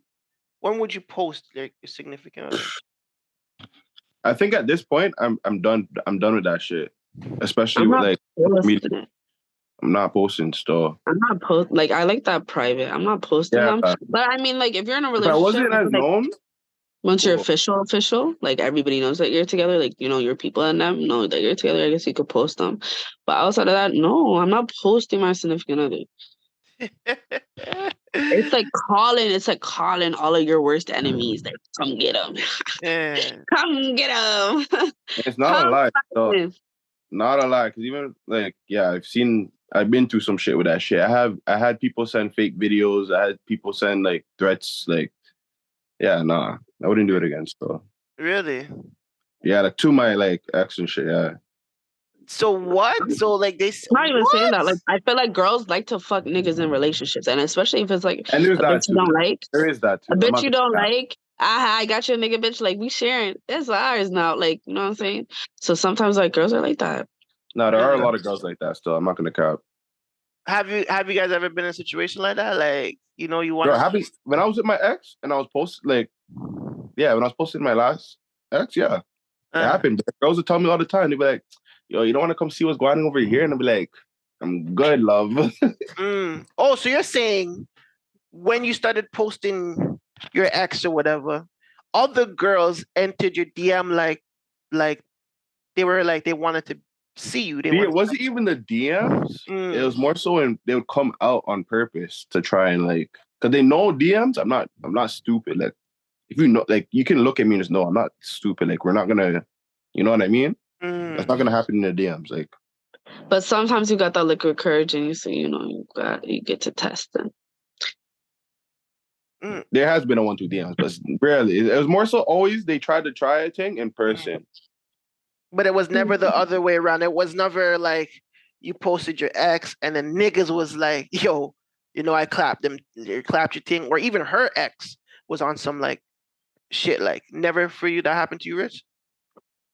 would you post like your significant other? I think at this point, I'm done. I'm done with that shit. Especially I'm with not like me. posting it. I'm not posting stuff. I'm not like I like that private. I'm not posting them. But I mean, like if you're in a If I relationship, wasn't as known, once you're official, like everybody knows that you're together, like you know your people and them know that you're together, I guess you could post them. But outside of that, no, I'm not posting my significant other. It's like calling all of your worst enemies. Like, come get them. Yeah. Come get them. it's not a lie. So, not a lie. Because even like, yeah, I've been through some shit with that shit. I had people send fake videos. I had people send like threats. Like, yeah, nah, I wouldn't do it again. So really, yeah, like to my like ex and shit. Yeah. So what? So like they. I'm not even saying that. Like I feel like girls like to fuck niggas in relationships, and especially if it's like and there's a bitch you don't like. There is that too. A bitch you don't like. I got your nigga, bitch. Like we sharing. It's ours now. Like you know what I'm saying. So sometimes like girls are like that. No, there are a lot of girls like that. Still, I'm not gonna cap. Have you guys ever been in a situation like that? Like you know you want. When I was with my ex and I was posting when I was posting my last ex, yeah, it happened. Girls would tell me all the time. They'd be like, yo, you don't want to come see what's going on over here? And I'd be like, I'm good, love. Oh, so you're saying when you started posting your ex or whatever, other girls entered your DM like they wanted to see you. It wasn't even the DMs. It was more so when they would come out on purpose to try and like, because they know DMs. I'm not stupid. Like, if you know, like, you can look at me and just know I'm not stupid. Like, we're not gonna, you know what I mean? That's not gonna happen in the DMs. Like, but sometimes you got that liquid courage, and you get to test them. There has been a 1-2 DMs, but rarely. It was more so always they tried to try a thing in person. But it was never the other way around. It was never like you posted your ex and then niggas was like, yo, you know, I clapped your thing. Or even her ex was on some like shit. Like never for you that happened to you, Rich?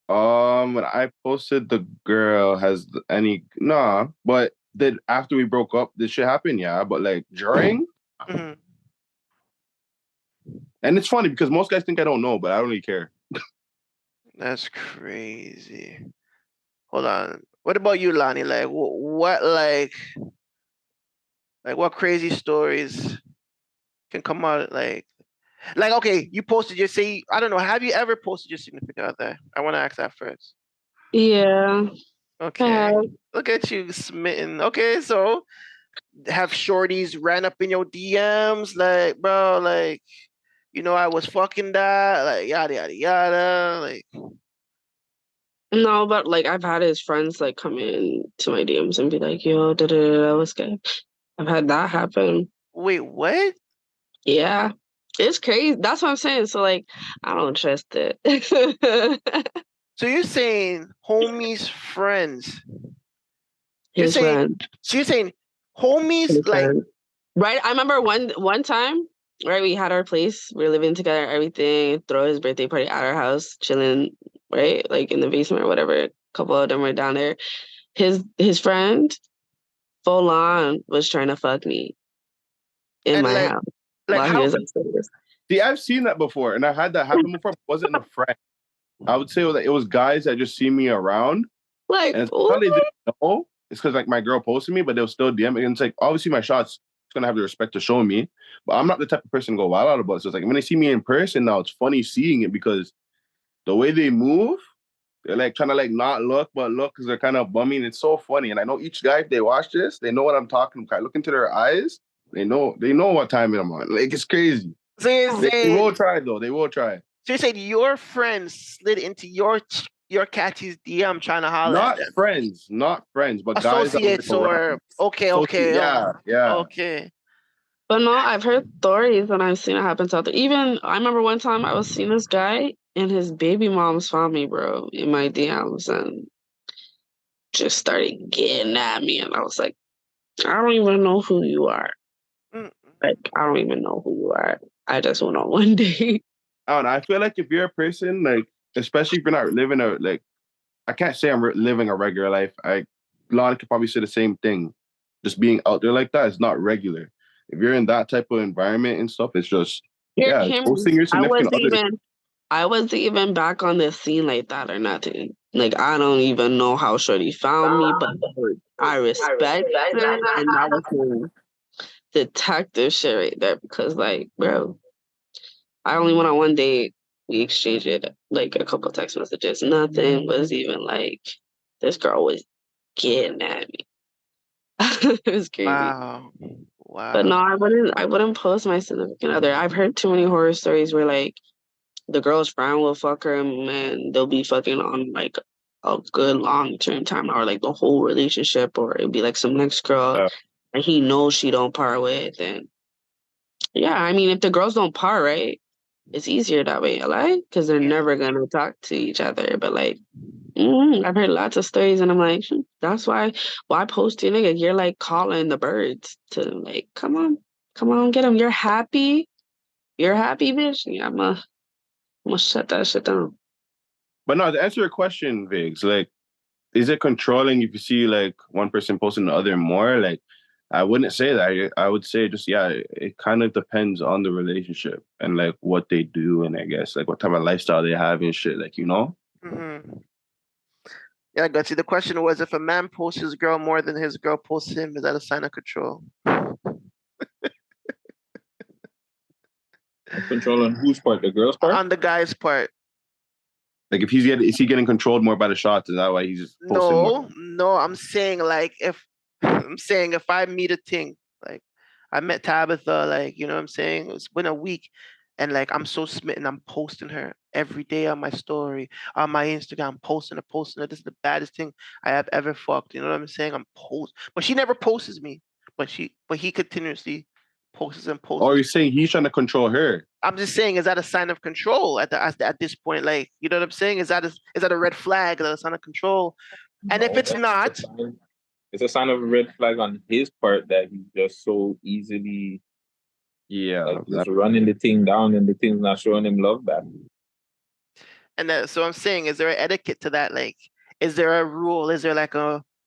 When I posted the girl but then after we broke up, this shit happened, yeah. But like during, and it's funny because most guys think I don't know, but I don't really care. That's crazy. Hold on. What about you, Lonnie? Like what like what crazy stories can come out like okay, you posted I don't know, have you ever posted your significant other? I want to ask that first. Yeah. Okay. Look at you smitten. Okay, so have shorties ran up in your DMs like, bro, like, you know, I was fucking that, like yada yada yada, like. No, but like I've had his friends like come in to my DMs and be like, yo, that was good. I've had that happen. Wait, what? Yeah. It's crazy. That's what I'm saying. So like I don't trust it. So you're saying homies friends. His friend. So you're saying homies his like friend. Right? I remember one time, right, we had our place, we were living together, everything, throw his birthday party at our house, chilling, right? Like in the basement or whatever. A couple of them were down there. His friend full on was trying to fuck me in my house. Like while how? He was upstairs. See, I've seen that before, and I had that happen before. It wasn't a friend. I would say it was guys that just see me around. Like, and it's they didn't know. It's because like my girl posted me, but they'll still DM me. And it's like obviously my shots gonna have the respect to show me, but I'm not the type of person to go wild out about it. So it's like when they see me in person now, it's funny seeing it because the way they move, they're like trying to like not look, but look because they're kind of bumming. It's so funny, and I know each guy if they watch this, they know what I'm talking about. I look into their eyes, they know what time I'm on. Like it's crazy. They will try though. They will try. So you said your friend slid into your catty's DM trying to holler at them. Not friends, but guys that Associates or okay. yeah. Okay. But no, I've heard stories and I've seen it happen to other. Even I remember one time I was seeing this guy and his baby moms found me, bro, in my DMs and just started getting at me, and I was like, I don't even know who you are. Like, I don't even know who you are. I just went on one date. I don't know. I feel like if you're a person, like, especially if you're not living I can't say I'm living a regular life. Lana could probably say the same thing. Just being out there like that is not regular. If you're in that type of environment and stuff, it's just, it's posting your significant other. I wasn't even back on the scene like that or nothing. Like, I don't even know how Shorty found me, but I respect it. And that was some detective shit right there because, like, bro, I only went on one date. We exchanged it, like, a couple text messages. Nothing was even like, this girl was getting at me. It was crazy. Wow. But no, I wouldn't post my significant other. I've heard too many horror stories where, like, the girl's friend will fuck her and they'll be fucking on like a good long-term time or like the whole relationship, or it'll be like some next girl and he knows she don't par with. And yeah, I mean, if the girls don't par, right, it's easier that way, like, because they're never gonna talk to each other. But like, I've heard lots of stories and I'm like, that's why post you, nigga? You're like calling the birds to like, come on, get them. You're happy, bitch. Yeah, I'm gonna shut that shit down. But no, to answer your question, Viggs, like, is it controlling if you see like one person posting the other more? Like, I wouldn't say that. I would say just, it kind of depends on the relationship and like what they do and I guess like what type of lifestyle they have and shit, like, you know? Mm-hmm. Yeah, Gutsy. The question was, if a man posts his girl more than his girl posts him, is that a sign of control? Control on whose part? The girl's part? On the guy's part. Like, if is he getting controlled more by the shots? Is that why he's just posting more? No. I'm saying like if I meet a thing, like I met Tabitha, like, you know what I'm saying? It's been a week, and like I'm so smitten, I'm posting her every day on my story, on my Instagram, posting her. This is the baddest thing I have ever fucked. You know what I'm saying? But she never posts me. But he continuously posts and posts. Or you're saying he's trying to control her? I'm just saying, is that a sign of control at this point? Like, you know what I'm saying? Is that a red flag? Is that a sign of control? And if it's not, it's a sign of a red flag on his part that he's just so easily, just running the thing down and the thing's not showing him love back. And so I'm saying, is there an etiquette to that? Like, is there a rule? Is there like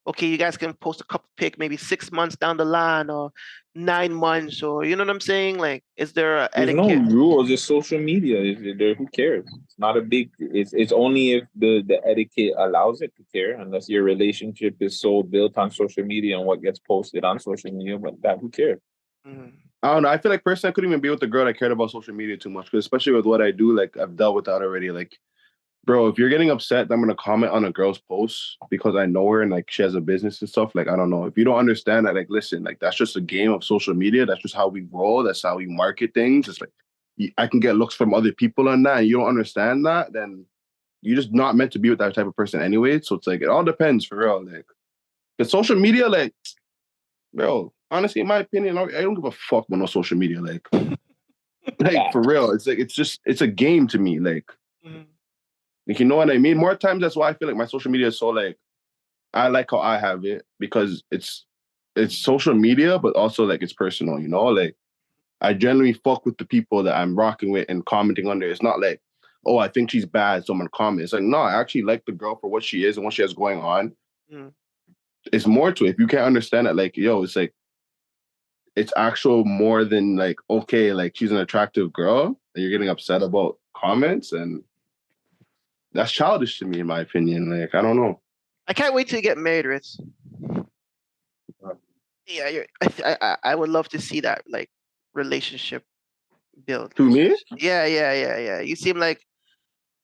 okay, you guys can post a couple pic maybe 6 months down the line or 9 months, or you know what I'm saying? Like, is there a etiquette? There's no rules. It's social media. Who cares? It's not a big. It's only if the etiquette allows it to care. Unless your relationship is so built on social media and what gets posted on social media, but that who cares? Mm-hmm. I don't know. I feel like personally I couldn't even be with a girl that cared about social media too much, because especially with what I do, like I've dealt with that already. Like, bro, if you're getting upset that I'm gonna comment on a girl's post because I know her and like she has a business and stuff, like, I don't know. If you don't understand that, like, listen, like, that's just a game of social media. That's just how we roll. That's how we market things. It's like I can get looks from other people on that, and you don't understand that, then you're just not meant to be with that type of person anyway. So it's like, it all depends for real. Like, the social media, like, bro, honestly, in my opinion, I don't give a fuck about no social media. Like, like, for real, it's like, it's a game to me. Like, like, you know what I mean? More times, that's why I feel like my social media is so, like, I like how I have it, because it's social media, but also like it's personal, you know? Like, I generally fuck with the people that I'm rocking with and commenting under. It's not like, oh, I think she's bad, so I'm gonna comment. It's like, no, I actually like the girl for what she is and what she has going on. It's more to it. If you can't understand it, like, yo, it's like, it's actual more than like, okay, like, she's an attractive girl and you're getting upset about comments, and that's childish to me, in my opinion. Like, I don't know. I can't wait till you get married, Ritz. Yeah, I would love to see that, like, relationship build. To me? Yeah. You seem like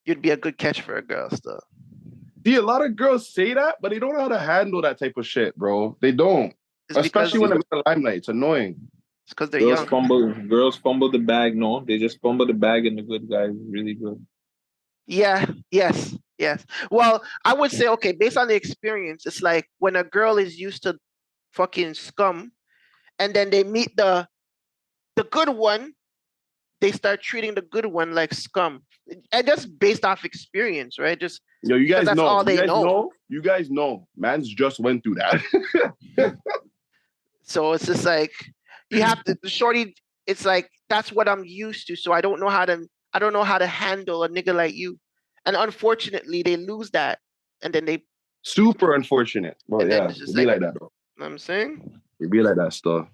you'd be a good catch for a girl still. See, a lot of girls say that, but they don't know how to handle that type of shit, bro. They don't. Especially when I'm in the limelight. It's annoying. because they're young. Girls fumble the bag. No, they just fumble the bag, and the good guys really good. Yeah. Yes. Well, I would say, okay, based on the experience, it's like when a girl is used to fucking scum, and then they meet the good one, they start treating the good one like scum, and just based off experience, right? Just Yo, you guys that's know. all they know. You guys know. Man's just went through that. So it's just like you have to. The shorty, it's like that's what I'm used to. So I don't know how to handle a nigga like you, and unfortunately, they lose that, and then they super unfortunate. Well, and then yeah, it's just it be like- like that though. know what I'm saying. It be like that stuff.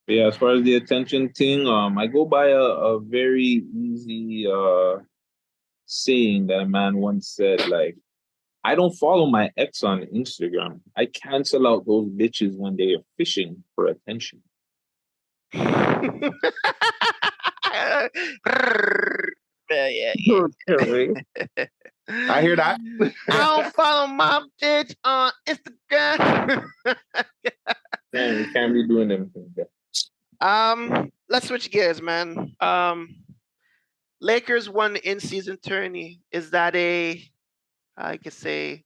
Yeah, as far as the attention thing, I go by a very easy saying that a man once said, like, I don't follow my ex on Instagram. I cancel out those bitches when they are fishing for attention. Yeah. I hear that. I don't follow my bitch on Instagram. Man, we can't be doing them things. Let's switch gears, man. Lakers won the in-season tourney. Is that I could say,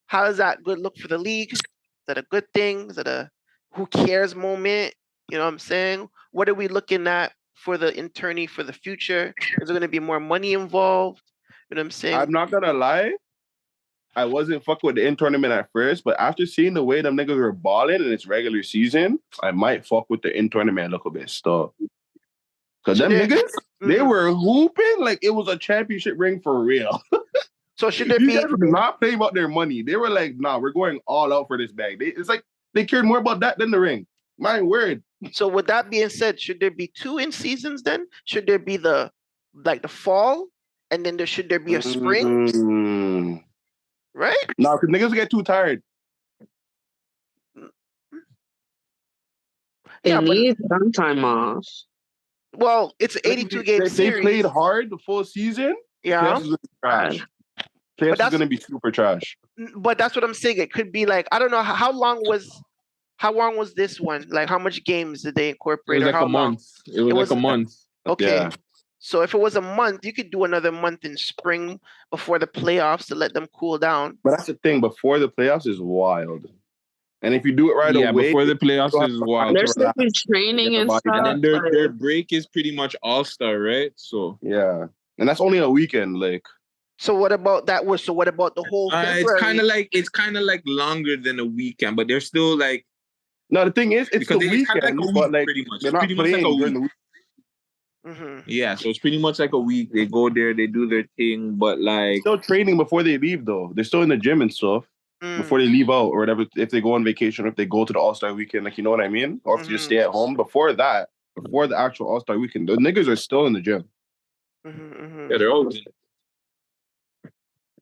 how does that good look for the league? Is that a good thing? Is that a who cares moment? You know what I'm saying? What are we looking at for the tourney for the future? Is there going to be more money involved? You know what I'm saying? I'm not gonna lie. I wasn't fucking with the in-tournament at first, but after seeing the way them niggas were balling in its regular season, I might fuck with the in-tournament a little bit still. Because them niggas, they were hooping like it was a championship ring for real. So should there These be guys were not playing about their money. They were like, nah, we're going all out for this bag. It's like they cared more about that than the ring. My word. So with that being said, should there be 2 in seasons then? Should there be the fall, and then should there be a spring? Right? No, because niggas get too tired. They need some time off. Well, it's an 82 game series. They played hard the full season. Yeah. Playoffs is trash. Playoffs is gonna be super trash. But that's what I'm saying. It could be like, I don't know how long was this one? Like how much games did they incorporate? It was like a month. It was like a month. Okay. Yeah. So if it was a month, you could do another month in spring before the playoffs to let them cool down. But that's the thing. Before the playoffs is wild. And if you do it right away, before the playoffs is wild. They're still training and stuff. And then their break is pretty much all-star, right? So yeah. And that's only a weekend, like. So what about that? So what about the whole February? It's kind of like longer than a weekend, but they're still like. No, the thing is, it's the weekend, like a week, but like pretty much. they're not pretty much playing like a during the week. Mm-hmm. Yeah, so it's pretty much like a week. They go there, they do their thing, but like still training before they leave though. They're still in the gym and stuff before they leave out or whatever. If they go on vacation, or if they go to the All-Star weekend, like you know what I mean, or if you just stay at home before that, before the actual All-Star weekend, the niggas are still in the gym. Yeah, they're always.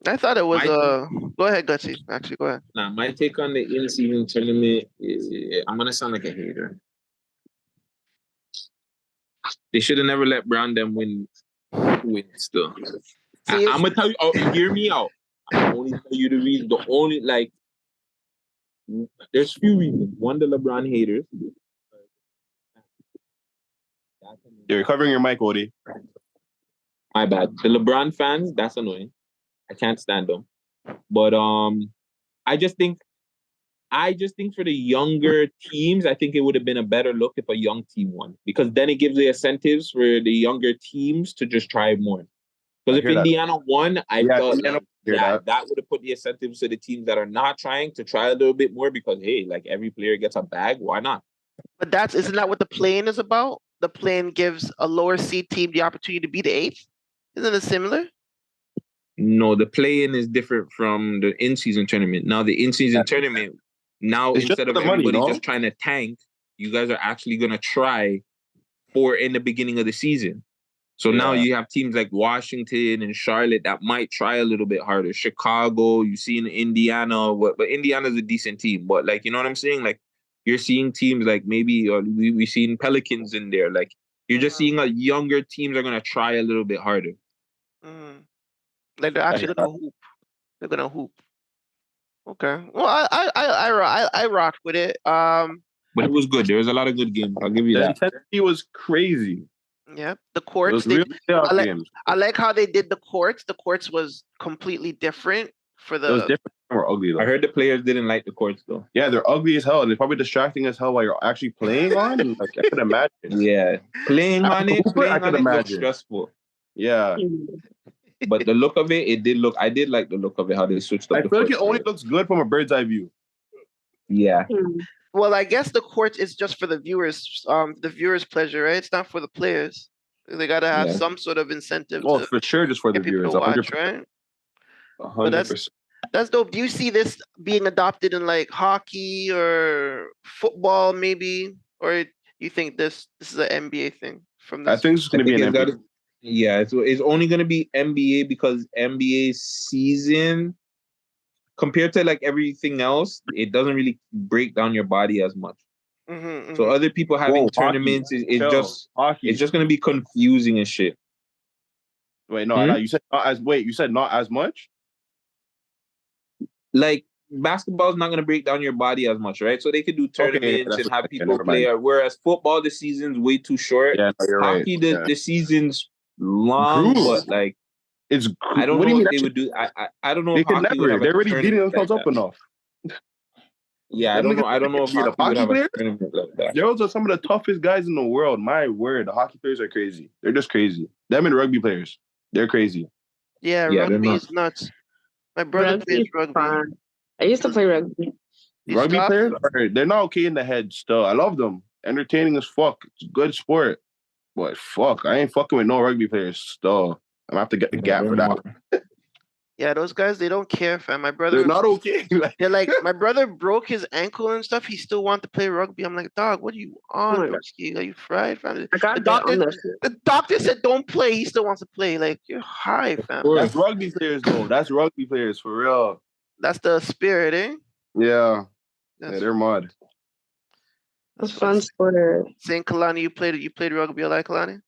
I thought it was go ahead, Gutsy. Actually, go ahead. Nah, my take on the in-season tournament is I'm gonna sound like a hater. They should have never let Brown them win still. I'm gonna tell you, hear me out. I'm only tell you the reason. The only there's few reasons. One, the LeBron haters. You're recovering your mic, Odie. My bad. The LeBron fans, that's annoying. I can't stand them. But I just think for the younger teams, I think it would have been a better look if a young team won. Because then it gives the incentives for the younger teams to just try more. Because if Indiana won, I felt that would have put the incentives to the teams that are not trying to try a little bit more because, hey, like every player gets a bag. Why not? But isn't that what the play-in is about? The play-in gives a lower seed team the opportunity to be the 8th. Isn't it similar? No, the play-in is different from the in-season tournament. Now, the in-season tournament, instead of everybody just trying to tank, you guys are actually going to try in the beginning of the season. So now you have teams like Washington and Charlotte that might try a little bit harder. Chicago, you see in Indiana, but Indiana's a decent team. But like, you know what I'm saying? Like, you're seeing teams like maybe we've seen Pelicans in there. Like, you're just seeing younger teams are going to try a little bit harder. Like they're actually gonna hoop. They're gonna hoop. Okay. Well, I rock with it. But it was good. There was a lot of good games. I'll give you The that. intensity was crazy. Yeah, the It courts. was really chaos games. I like how they did the courts. The courts was completely different for It was the. different. They were ugly though. I heard the players didn't like the courts though. Yeah, they're ugly as hell, and they're probably distracting as hell while you're actually playing on. Like I could imagine. Yeah, playing As on a it, hooper, I playing could on it looks imagine. stressful. Yeah, But the look of it, it did look. I did like the look of it. How they switched up. I the feel like it courts. only looks good from a bird's eye view. Yeah. Well, I guess the courts is just for the viewers' pleasure, right? It's not for the players. They gotta have Yeah. some sort of incentive Oh, to for sure, just for the get people viewers. to watch, 100%. right? 100%. That's dope. Do you see this being adopted in like hockey or football, maybe, or you think this is an NBA thing from I this? think it's going to be an NBA. Yeah, it's only going to be NBA because NBA season, compared to like everything else, it doesn't really break down your body as much. So other people having tournaments, it's just going to be confusing and shit. Wait, no, you said not as. Wait, you said not as much. Like basketball is not going to break down your body as much, right? So they could do tournaments and have people play. Whereas football, the season's way too short. Yeah, no, you're Hockey, right. the season's long, but like it's. I don't what know do you if mean they would do. I don't know. They If could hockey would never. have a They're already beating tournament themselves like up that. enough. Yeah, I don't know. I don't know if The hockey would have hockey a tournament like that. Those are some of the toughest guys in the world. My word, the hockey players are crazy. They're just crazy. Them and rugby players, they're crazy. Yeah, rugby is nuts. My brother plays rugby. Fun. I used to play rugby. Rugby players, they're not okay in the head still. I love them. Entertaining as fuck. It's a good sport. But fuck, I ain't fucking with no rugby players still. I'm gonna have to get the gap for that one. Yeah, those guys, they don't care, fam. My brother, they're not okay. They're like, my brother broke his ankle and stuff. He still wanted to play rugby. I'm like, dog, what are you on, broski? Are you fried, fam? The doctor said don't play. He still wants to play. Like, you're high, fam. That's rugby players, though. That's rugby players for real. That's the spirit, eh? Yeah. They're mud. That's fun sport. Saying Kalani, you played rugby a lot, Kalani?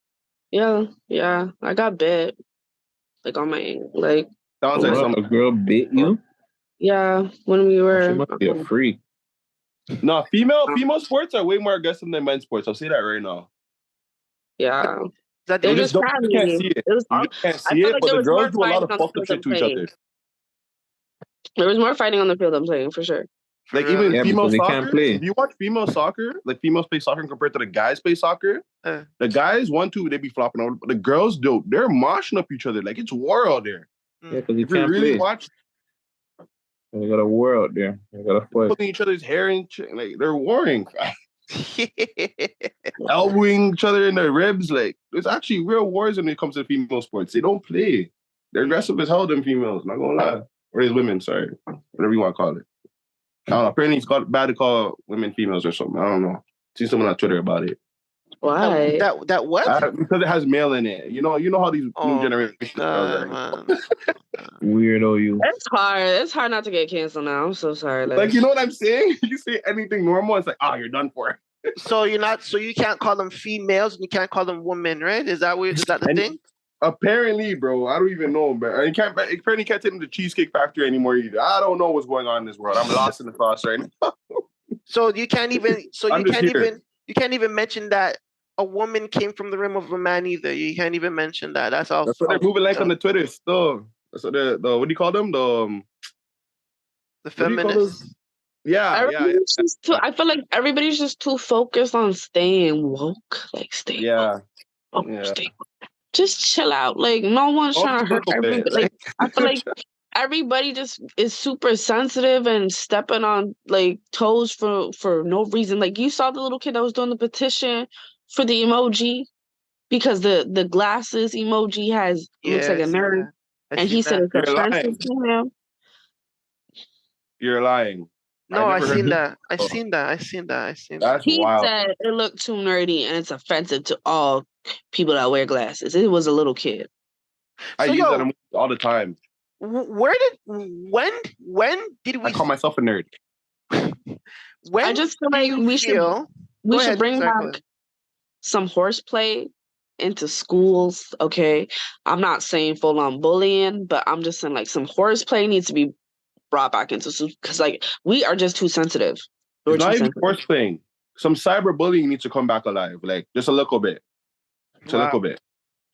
Yeah. I got bit. Like on my like. Sounds like a girl bit you. Yeah, when we were. She must be a freak. No, female sports are way more aggressive than men's sports. I'll say that right now. Yeah. You just can't see it. You can't see it, but the girls do a lot of fucked up shit to each other. There was more fighting on the field I'm playing, for sure. Like even female soccer, if you watch female soccer, like females play soccer compared to the guys play soccer, the guys 1-2 they be flopping over, but the girls they're moshing up each other like it's war out there. Yeah, because you if you really watch, they got a war out there. They got a fight. Pulling each other's hair and like they're warring, elbowing each other in their ribs. Like there's actually real wars when it comes to female sports. They don't play. They're aggressive as hell. Them females, not gonna lie, or these women. Sorry, whatever you want to call it. I don't know. Apparently, it's bad to call women females or something. I don't know. See someone on Twitter about it. Why? That what? Because it has male in it. You know how these new generations are. Weirdo, you. It's hard. It's hard not to get canceled now. I'm so sorry. Like you know what I'm saying? You say anything normal, it's like, you're done for. So you can't call them females and you can't call them women, right? Is that the thing? Apparently, bro. I don't even know, but you apparently can't take them to Cheesecake Factory anymore either. I don't know what's going on in this world. I'm lost in the sauce right now. So you can't even mention that a woman came from the rim of a man either. You can't even mention that. That's all. That's what they're moving like on the Twitter still. So the what do you call them? The feminists. Yeah. I feel like everybody's just too focused on staying woke. Like stay woke. Stay woke. Just chill out. Like no one's trying to hurt everybody. Like I feel like everybody just is super sensitive and stepping on like toes for no reason. Like you saw the little kid that was doing the petition for the emoji because the glasses emoji looks like a nerd. And he said it's offensive to him. You're lying. No, I seen that. That's wild. He said it looked too nerdy and it's offensive to all people that wear glasses. It was a little kid. I use that all the time. When did we? I call myself a nerd. I just feel like we should bring back some horseplay into schools. Okay, I'm not saying full on bullying, but I'm just saying like some horseplay needs to be brought back into schools because like we are just too sensitive. It's not even horse playing. some cyberbullying needs to come back alive, like just a little bit, just a little bit,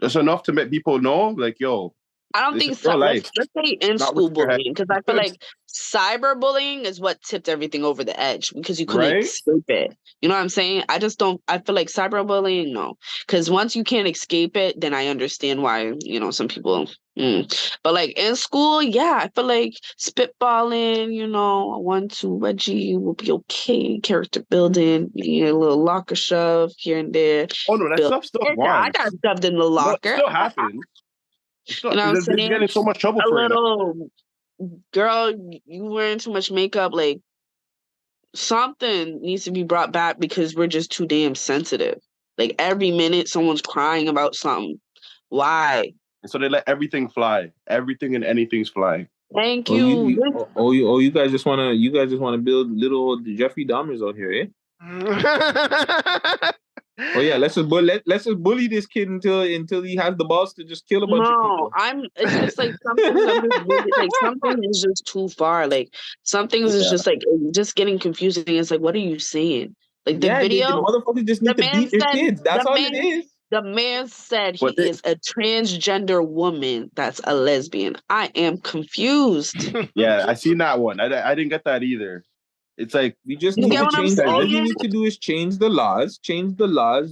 just enough to make people know, like, yo, I don't this think is real life. let's say in Not school with your head. bullying, because I feel like cyberbullying is what tipped everything over the edge because you couldn't Right? escape it. You know what I'm saying? I feel like cyberbullying, no. Because once you can't escape it, then I understand why, some people. But like in school, yeah, I feel like spitballing, 1-2 Reggie will be okay. Character building, a little locker shove here and there. Oh no, that stuff still I wants. got shoved in the locker. It still happens. You know what I'm saying? They get in so much trouble A for it. little girl, you wearing too much makeup. Like something needs to be brought back because we're just too damn sensitive. Like every minute, someone's crying about something. Why? And so they let everything fly. Everything and anything's flying. Thank you. You guys just wanna build little Jeffrey Dahmers out here, eh? Oh yeah, let's just bully this kid until he has the balls to just kill a bunch of people. It's just like something is just too far. Like some things is just like just getting confusing. It's like, what are you saying? Like the video, the motherfuckers just need to beat their kids. That's all it is. The man said he is a transgender woman that's a lesbian. I am confused. Yeah, I seen that one. I didn't get that either. It's like we just need to change. All you need to do is change the laws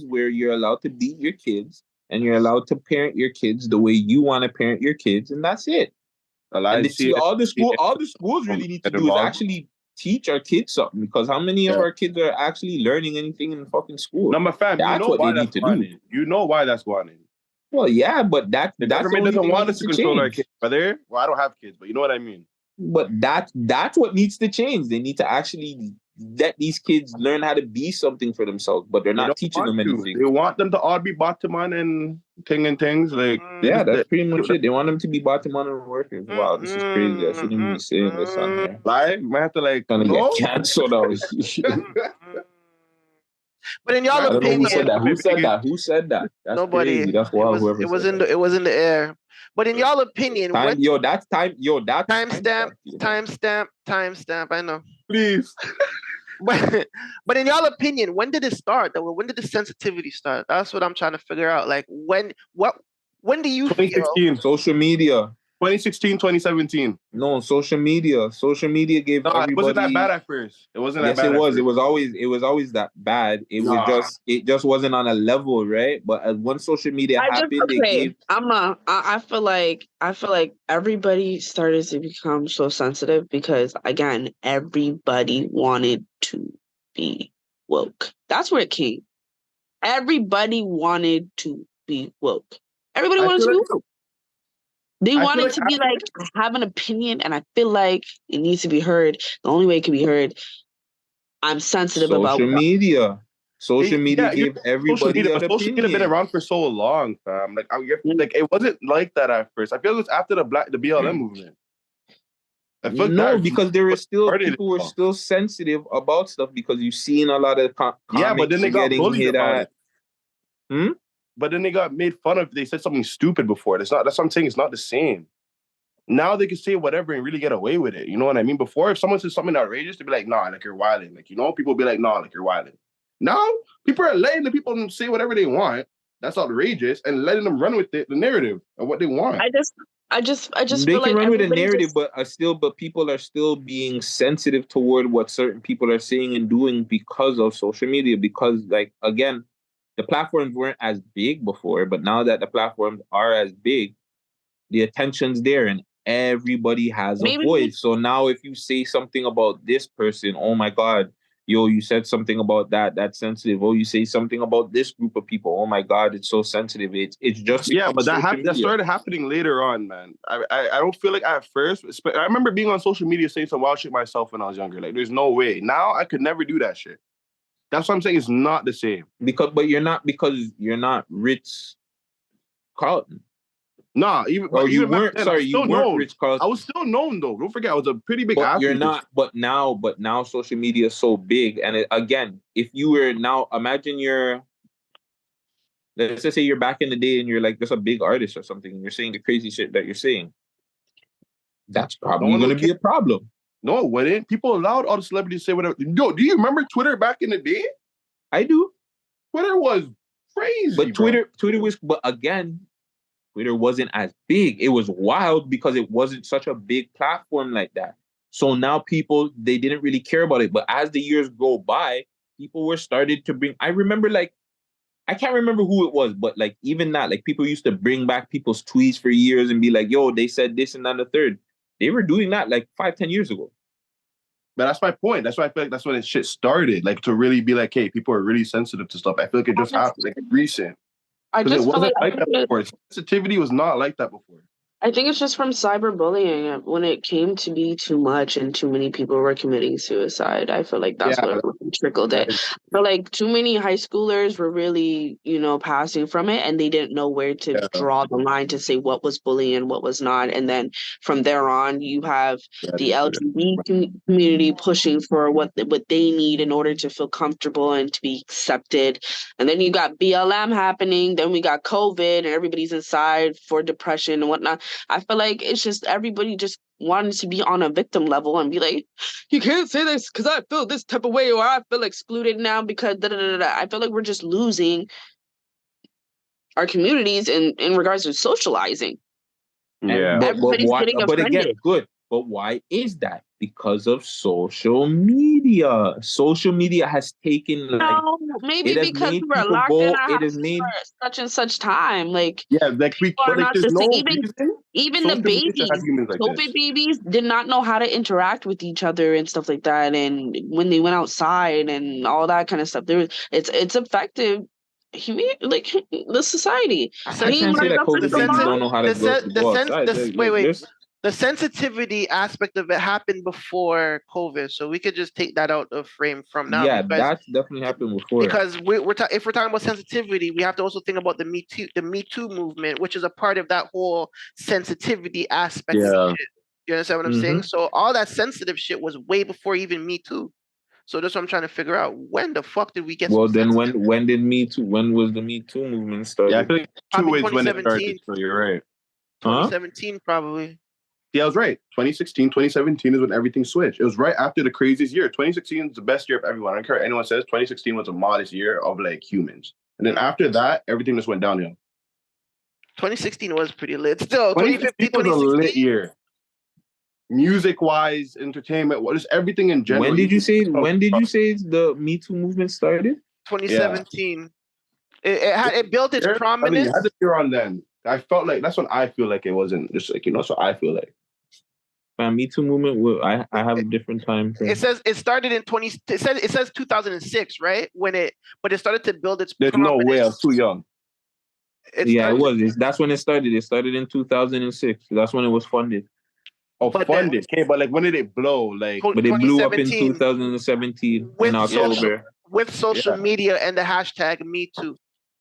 where you're allowed to beat your kids and you're allowed to parent your kids the way you want to parent your kids, and that's it. And all the schools really need to do is actually teach our kids something, because how many of our kids are actually learning anything in fucking school? No, my fam, that's what they need to do. You know why that's going on. Well, yeah, but the government doesn't want us to control our kids. Well, I don't have kids, but you know what I mean. But that's what needs to change. They need to actually let these kids learn how to be something for themselves, but they're not teaching them anything. They want them to all be bottom on and things like. Yeah, that's pretty much it. They want them to be bottom on and workers. Wow, this is crazy. I shouldn't even be saying this on here. Live, might have to like get canceled out. But in y'all opinion, who said that? That's nobody. Crazy. That's wild. It was in the air. But in y'all opinion, timestamp. I know. Please. But in y'all opinion, when did it start? When did the sensitivity start? That's what I'm trying to figure out. Like when do you 2016 feel? Social media. 2016, 2017. No, social media. Social media gave everybody. It wasn't that bad at first. It wasn't that bad. Yes, it was. It was always that bad. It just wasn't on a level, right? But once social media happened, I feel like everybody started to become so sensitive because again, everybody wanted to be woke. That's where it came. Everybody wanted to be woke. Everybody wanted to be woke. They wanted to be like, I have an opinion and I feel like it needs to be heard. The only way it can be heard, I'm sensitive about social media. Social media gave everybody an opinion. Social media been around for so long, fam. Like it wasn't like that at first. I feel it was after the BLM movement. Because there were still people were still sensitive about stuff because you've seen a lot of but then they got bullied about it. But then they got made fun of. They said something stupid before. That's what I'm saying. It's not the same. Now they can say whatever and really get away with it. You know what I mean? Before, if someone says something outrageous, they'd be like, nah, like you're wilding. Like, people be like, nah, like you're wilding. Now, people are letting the people say whatever they want. That's outrageous, and letting them run with it, the narrative of what they want. I just they feel can like run with a narrative, but people are still being sensitive toward what certain people are saying and doing because of social media. Because, like, again, the platforms weren't as big before, but now that the platforms are as big, the attention's there and everybody has a voice. So now if you say something about this person, oh my God, you said something about that's sensitive. Oh, you say something about this group of people. Oh my God, it's so sensitive. It's just but that started happening later on, man. I don't feel like at first. I remember being on social media saying some wild shit myself when I was younger. Like, there's no way. Now I could never do that shit. That's what I'm saying. It's not the same. Because you're not Ritz Carlton. Nah, you weren't Ritz Carlton. I was still known though. Don't forget, I was a pretty big athlete. You're not. But now social media is so big, and again, if you were now, imagine let's just say you're back in the day and you're like just a big artist or something, and you're saying the crazy shit that you're saying. That's probably going to be a problem. No, it wouldn't. People allowed all the celebrities to say whatever. Yo, do you remember Twitter back in the day? I do. Twitter was crazy, but Twitter was, but again, Twitter wasn't as big. It was wild because it wasn't such a big platform like that. So now people, they didn't really care about it. But as the years go by, people were started to bring. I remember, like, I can't remember who it was, but like even that, like people used to bring back people's tweets for years and be like, "Yo, they said this and that and the third." They were doing that like 5-10 years ago. But that's my point. That's why I feel like that's when this shit started. Like to really be like, hey, people are really sensitive to stuff. I feel like it just happened, like recent. I just it feel wasn't like like that before. Sensitivity was not like that before. I think it's just from cyberbullying when it came to be too much and too many people were committing suicide. I feel like that's what trickled it. But like too many high schoolers were really, passing from it and they didn't know where to draw the line to say what was bullying and what was not. And then from there on, you have the LGBT community pushing for what they need in order to feel comfortable and to be accepted. And then you got BLM happening. Then we got COVID and everybody's inside for depression and whatnot. I feel like it's just everybody just wanted to be on a victim level and be like, you can't say this because I feel this type of way or I feel excluded now because da-da-da-da. I feel like we're just losing our communities in regards to socializing. Yeah. Everybody's getting offended. But again, good. But why is that? Because of social media. Social media has taken maybe because we were locked in our house for such and such time. Like we are not there's the no same. Even the babies, COVID babies did not know how to interact with each other and stuff like that. And when they went outside and all that kind of stuff, it's effective. Like the society. I can't say that COVID babies don't know how to go outside. The sensitivity aspect of it happened before COVID, so we could just take that out of frame from now. Yeah, that's definitely happened before. Because if we're talking about sensitivity, we have to also think about the Me Too movement, which is a part of that whole sensitivity aspect. Of shit. You understand what I'm saying? So all that sensitive shit was way before even Me Too. So that's what I'm trying to figure out. When the fuck did we get? Well, then when did Me Too? When was the Me Too movement started? Yeah, I think 2 is when it started. So you're right. 2017 probably. Yeah, I was right. 2016, 2017 is when everything switched. It was right after the craziest year. 2016 is the best year of everyone. I don't care what anyone says. 2016 was the modest year of like humans. And then after that, everything just went downhill. 2016 was pretty lit. Still, 2015 was a lit year. Music-wise, entertainment, what is everything in general. When did you say the Me Too movement started? 2017. Yeah. It built its prominence. I mean, had to be around then. I felt like that's when I feel like it wasn't just like so I feel like. Me Too movement. I have a different time frame. It says it started in 20. It says 2006, right? But it started to build its. There's prominence. No way. I was too young. It was. That's when it started. It started in 2006. That's when it was funded. Oh, but funded. Okay, but like when did it blow? Like, but it blew up in 2017 in October with social media and the hashtag Me Too.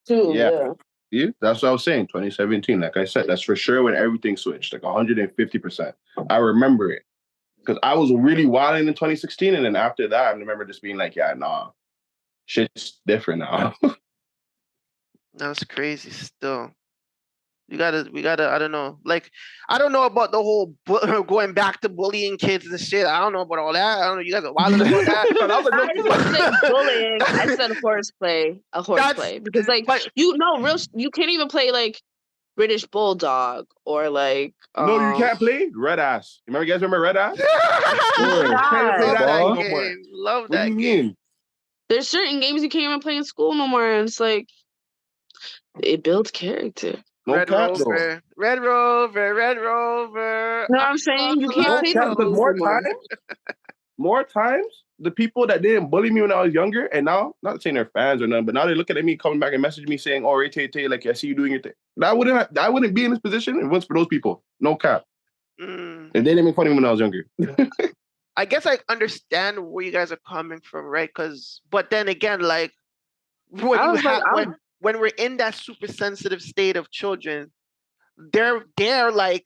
Yeah. That's what I was saying. 2017, like I said, that's for sure when everything switched, like 150%. I remember it because I was really wilding in 2016, and then after that, I remember just being like, "Yeah, nah, shit's different now." That's crazy. Still, we gotta. I don't know. Like, I don't know about the whole going back to bullying kids and shit. I don't know about all that. I don't know. You guys are wild about that. I said bullying. I said horseplay. Because you can't even play like British Bulldog or like. No, you can't play Red Ass. You guys remember Red Ass? Love that game. There's certain games you can't even play in school no more, and it's like it builds character. Red Rover. You know what I'm saying? You can't play those more times, the people that didn't bully me when I was younger, and now, not saying they're fans or nothing, but now they're looking at me, coming back and messaging me saying, "Oh, Tay, like I see you doing your thing." I wouldn't be in this position if it was for those people. No cap. And they didn't make fun of me when I was younger. I guess I understand where you guys are coming from, right? But then again, like when we're in that super sensitive state of children, they're like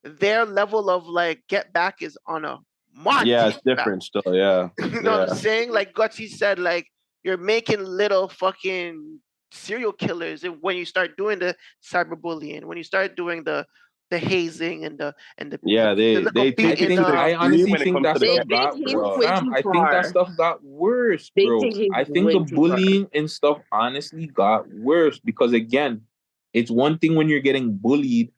their level of like get back is on a mark. Yeah, it's different still. Yeah. You know what I'm saying? Like Gutsy said, like you're making little fucking serial killers when you start doing the cyberbullying, when you start doing the the hazing and the Yeah, the little they beat take it in to the I the extreme honestly when it think comes to that the stuff They ghetto, got take hate bro. way fam. too I think that far. stuff got worse, They bro. take hate I think way the too far. bullying and stuff honestly got worse because again, it's one thing when you're getting bullied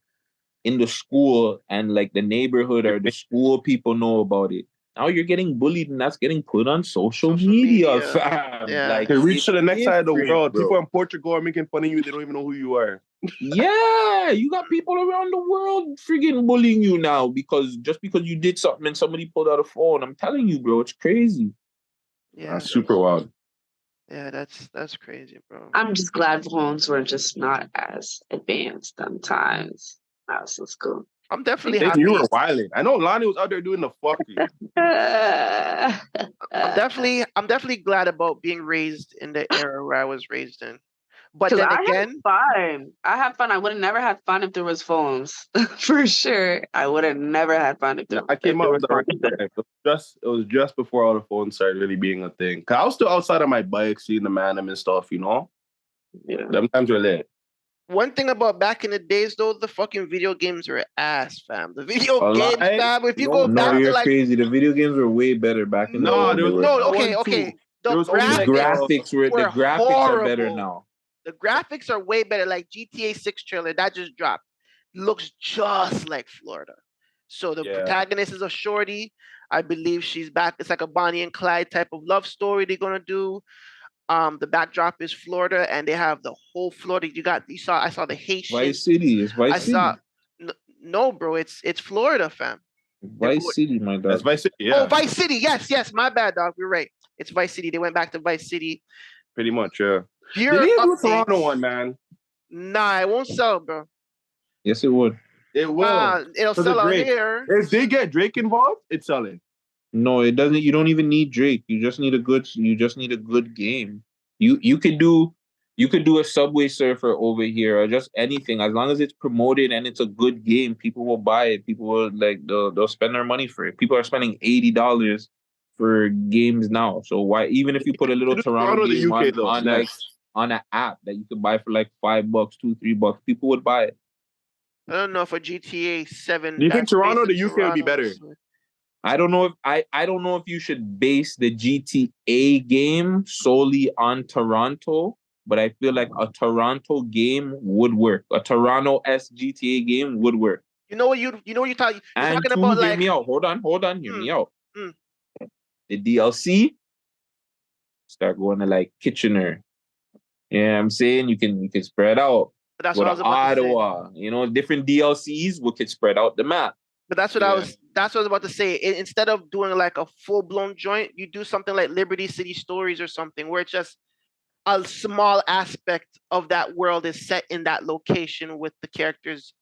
in the school and like the neighborhood or the school people know about it. Now you're getting bullied and that's getting put on social media, fam. Yeah. Like To reach it's to the next side of the different, world, bro. people in Portugal are making fun of you. They don't even know who you are. Yeah, you got people around the world friggin' bullying you now because just because you did something and somebody pulled out a phone. I'm telling you, bro, it's crazy. yeah. That's super wild. Yeah, that's crazy, bro. I'm just glad phones were just not as advanced sometimes. That was so cool. I'm definitely Think happy. you were wilding. I know Lonnie was out there doing the fucking. I'm definitely glad about being raised in the era where I was raised in. But Because then I again, had fun. I had fun. I would have never had fun if there was phones. For sure. I would have never had fun if there, I came if there out was with the right phones. time. It was just before all the phones started really being a thing. Cause I was still outside on my bike, seeing the Man Dem and stuff. You know, Yeah. them times were lit. one thing about back in the days, though, the fucking video games were ass, fam. The video A games, lie? fam. If you No, go No, back to you're like crazy. The video games were way better back in the No, day. there was no, one, okay. two. The There was only The like graphics graphics were are better horrible. now. The graphics are way better. Like GTA 6 trailer that just dropped looks just like Florida. So the protagonist is a shorty. I believe she's back. It's like a Bonnie and Clyde type of love story they're gonna do. The backdrop is Florida, and they have the whole Florida. I saw the Haitian. Vice City. It's Vice I City. saw. No, bro, it's Florida, fam. Vice City, my dog. That's Vice City. Yeah. Oh, Vice City. Yes. My bad, dog. You're right. It's Vice City. They went back to Vice City. Pretty much, yeah. Pure They didn't do a updates. Toronto one, man. Nah, it won't sell, bro. Yes, it would. It will. It'll For sell the out Drake. here. If they get Drake involved, it's selling. No, it doesn't. You don't even need Drake. You just need a good game. You could do a Subway Surfer over here or just anything as long as it's promoted and it's a good game. People will buy it. People will they'll spend their money for it. People are spending $80 for games now. So why even if you put a little Toronto game on an app that you could buy for like $5, $2-3, people would buy it. I don't know if a GTA 7. Do you think Toronto or the UK would be better? I don't know if you should base the GTA game solely on Toronto, but I feel like a Toronto game would work. A Toronto GTA game would work. You know what you're talking about? Hear Like, me out. Hold on. Hear me out. The DLC start going to like Kitchener. Yeah, I'm saying you can spread out. But that's what I was about Ottawa. to say. You know, different DLCs we could spread out the map. But that's what I was about to say. Instead of doing like a full-blown joint, you do something like Liberty City Stories or something where it's just a small aspect of that world is set in that location with the characters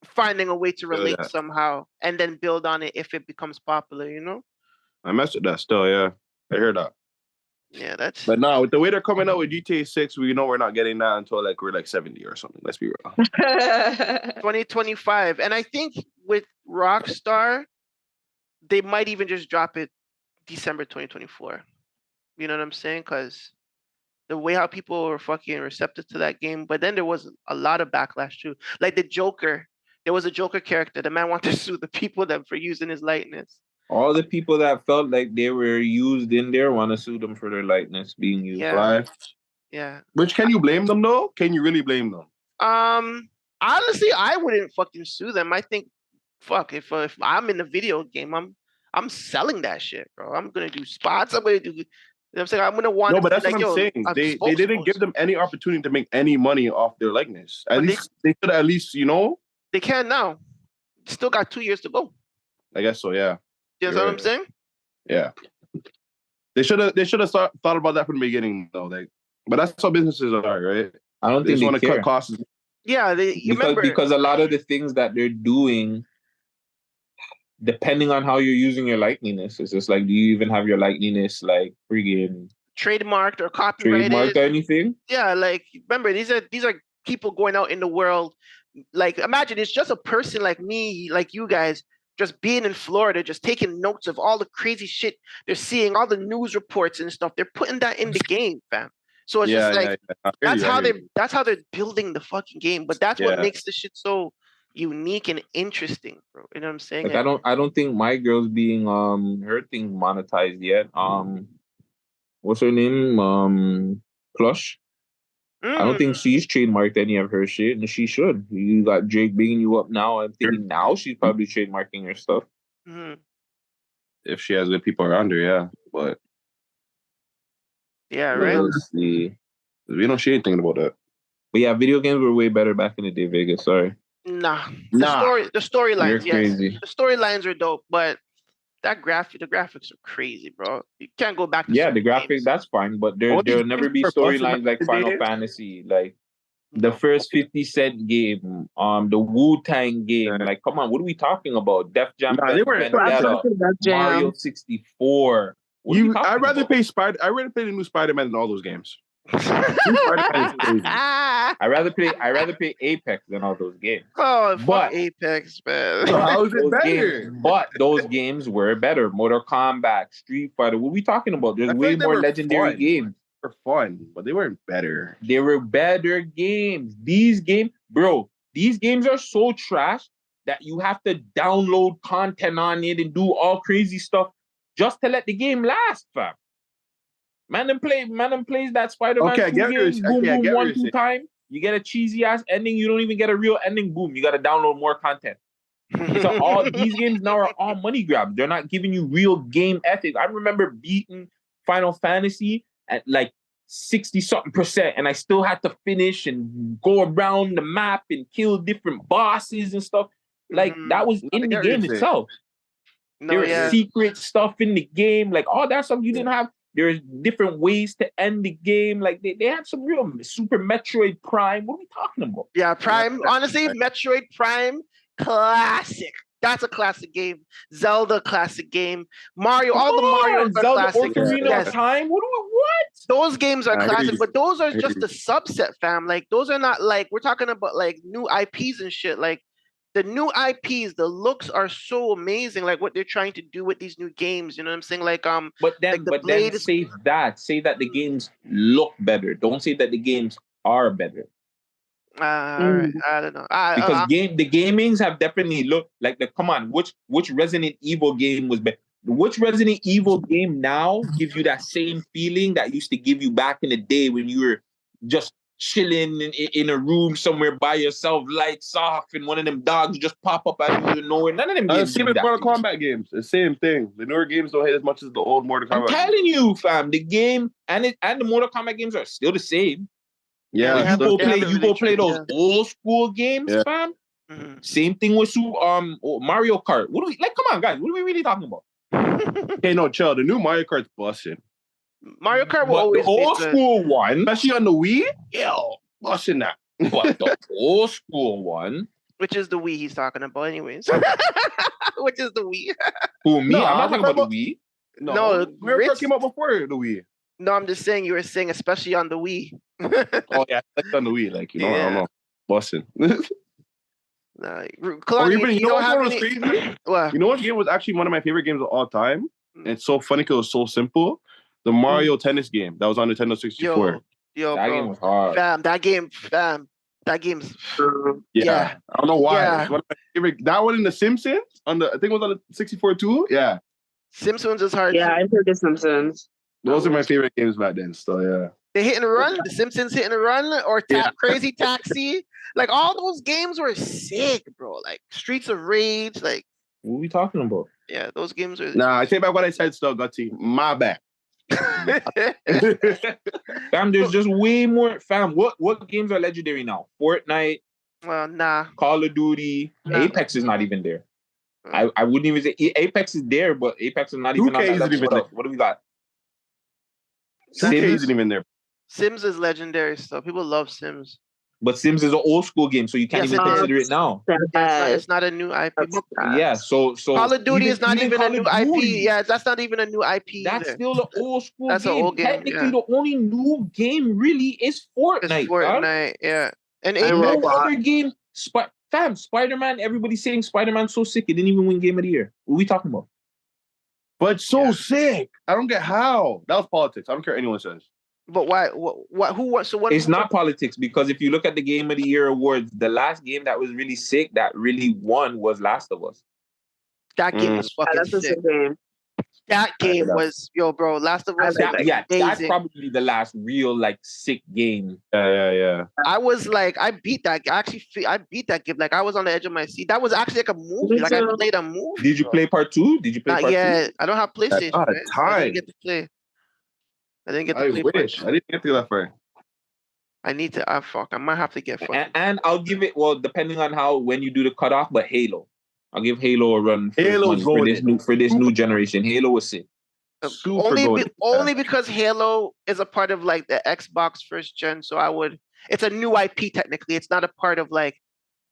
finding a way to relate somehow and then build on it if it becomes popular, you know? I messed with that still, yeah. I heard that. Yeah, that's... But no, with the way they're coming out with GTA 6, we know we're not getting that until like we're like 70 or something. Let's be real. 2025. And I think with Rockstar, they might even just drop it December 2024. You know what I'm saying? Because the way how people were fucking receptive to that game, but then there was a lot of backlash too. Like the Joker. There was a Joker character. The man wanted to sue the people for using his likeness. All the people that felt like they were used in there want to sue them for their likeness being used. Yeah. Which can you blame them though? Can you really blame them? Honestly, I wouldn't fucking sue them. I think, if I'm in the video game, I'm selling that shit, bro. I'm gonna do spots. I'm gonna do. You know what I'm saying? I'm gonna want. No, but that's like, what I'm saying. They didn't give them any opportunity to make any money off their likeness. At least they could at least, you know. They can now. Still got 2 years to go. I guess so. Yeah. You know what I'm saying? Yeah. They should have thought about that from the beginning, though. Like, but that's how businesses are, right? I don't think they want to cut costs. Yeah, because a lot of the things that they're doing, depending on how you're using your likeliness, it's just like, do you even have your likeliness like friggin' trademarked or copyrighted? Trademarked or anything? Yeah, like remember these are people going out in the world. Like imagine it's just a person like me, like you guys, just being in Florida, just taking notes of all the crazy shit they're seeing, all the news reports and stuff. They're putting that in the game, fam. So it's that's how they're building the fucking game. But that's what makes the shit so, unique and interesting, bro. You know what I'm saying? Like I don't think My Girl's being her thing monetized yet. What's her name? Plush. I don't think she's trademarked any of her shit, and she should. You got Drake bigging you up now. I'm thinking now she's probably trademarking her stuff. If she has good people around her, yeah. But yeah, right. We'll see. We know she ain't thinking about that. But yeah, video games were way better back in the day, Vegas. Sorry. The storylines, yes. Crazy. The storylines are dope, but the graphics are crazy, bro. You can't go back to the graphics, games. that's fine, but there'll never be storylines like Final Fantasy, like the first 50 Cent game, the Wu-Tang game. Like, come on, what are we talking about? Def Jam, Vendetta, Mario 64. I'd rather play the new Spider-Man than all those games. I'd rather play Apex than all those games. Oh, fuck Apex, man. So how is it better? But those games were better. Mortal Kombat, Street Fighter. What are we talking about? There's way more legendary games. They were fun, but they weren't better. They were better games. These games are so trash that you have to download content on it and do all crazy stuff just to let the game last, fam. Man them plays that Spider-Man 2 game, boom, 1-2 time. You get a cheesy ass ending. You don't even get a real ending. Boom, you got to download more content. These games now are all money grabs. They're not giving you real game ethics. I remember beating Final Fantasy at like 60-something%, and I still had to finish and go around the map and kill different bosses and stuff. Like that was in the game itself. There was secret stuff in the game, like all that stuff you didn't have. There's different ways to end the game. Like they had some real Super Metroid Prime. What are we talking about? Yeah, Prime. Honestly, Metroid Prime, classic. That's a classic game. Zelda, classic game. Mario, all the Marios are Zelda classic. Ocarina of Time. What? Those games are classic, but those are just a subset, fam. Like those are not like we're talking about like new IPs and shit. Like the new IPs, the looks are so amazing. Like what they're trying to do with these new games. You know what I'm saying? Like But then say that the games look better. Don't say that the games are better. All right. I don't know. Because the gamings have definitely looked like come on, which Resident Evil game was better? Which Resident Evil game now gives you that same feeling that used to give you back in the day when you were just chilling in a room somewhere by yourself, lights off, and one of them dogs just pop up out of nowhere? None of them games. Same as Mortal Kombat games. The same thing. The newer games don't hit as much as the old Mortal Kombat. I'm telling you, fam, the game and the Mortal Kombat games are still the same. Yeah, you go play those old school games, fam. Same thing with Mario Kart. What do we like? Come on, guys. What are we really talking about? Okay, no, chill. The new Mario Kart's busting. Mario Kart will always the old school one, especially on the Wii, busting that. But the old school one, which is the Wii he's talking about, anyways. Which is the Wii? Who, me? No, I'm not talking about the Wii. No, Mario Kart came out before the Wii. No, I'm just saying you were saying especially on the Wii. Oh yeah, like on the Wii, like I don't know, busting. You know what game was actually one of my favorite games of all time? And it's so funny because it was so simple. The Mario tennis game that was on Nintendo 64. Yo, that game was hard. That game's yeah. I don't know why. Yeah. One of my favorite, that one in the Simpsons I think it was on the 64 too. Yeah. Simpsons is hard. Yeah, I played the Simpsons. Those are my favorite games back then. So yeah. They hit and run. The Simpsons hit and run, or Crazy Taxi. Like all those games were sick, bro. Like Streets of Rage. Like what are we talking about? Yeah, those games are. Nah, I take back what I said. Still, Gutsy. My bad. Fam, there's just way more. Fam, what games are legendary now? Fortnite. Well, nah. Call of Duty. Nah. Apex is not even there. I wouldn't even say Apex is there, but Apex is not even on that level. What do we got? Sims isn't even there. Sims is legendary stuff. People love Sims. But Sims is an old school game, so you can't even consider it now. It's not a new IP. Yeah, so Call of Duty is not even a new IP. Yeah, that's not even a new IP. That's still an old school game. An old game. Technically, the only new game really is Fortnite. It's Fortnite, yeah. And no other game. Spider-Man. Everybody's saying Spider-Man's so sick. It didn't even win Game of the Year. What are we talking about? But sick. I don't get how. That was politics. I don't care what anyone says. But why? What? Who won? So what? It's not politics, because if you look at the Game of the Year awards, the last game that was really sick, that really won, was Last of Us. That game was fucking That's a sick. good game. That game was, yo, bro. Last of Us. That's probably the last real like sick game. Yeah. I was like, I beat that. I beat that game. Like I was on the edge of my seat. That was actually like a movie. Like I played a movie. Did you play part 2? Did you play part 2? Yeah, I don't have PlayStation. At Right? time. I didn't get to play. I wish. I didn't get to that far. I need to. I might have to get fucking. And I'll give it, well, depending on when you do the cutoff, but Halo. I'll give Halo a run for this new generation. Halo was sick. Only because Halo is a part of like the Xbox first gen, so it's a new IP technically. It's not a part of like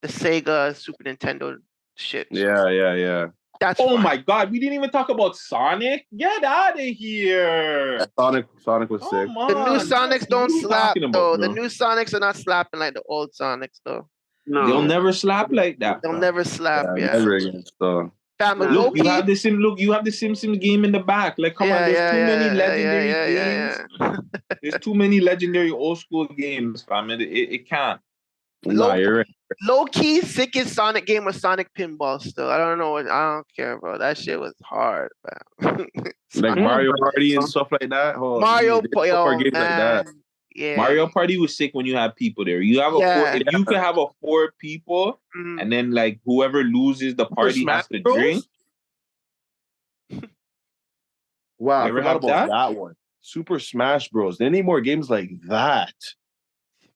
the Sega Super Nintendo shit. Yeah. That's my god, we didn't even talk about Sonic. Get out of here. Sonic was sick. The new Sonics don't slap though. The new Sonics are not slapping like the old Sonics though. No. They'll never slap like that. They'll never slap. Never again. So. Look, you have the Simpsons game in the back. Like, come on, there's too many legendary games. There's too many legendary old school games, fam. It can't. You're right. Low key, sickest Sonic game was Sonic Pinball. Still, I don't care, bro. That shit was hard, man. Like Mario Party and stuff like that. Mario Party, man. Yeah. Mario Party was sick when you have people there. You have if you could have 4 people, and then like whoever loses the party has to drink. Wow, I forgot about that one. Super Smash Bros. They need more games like that.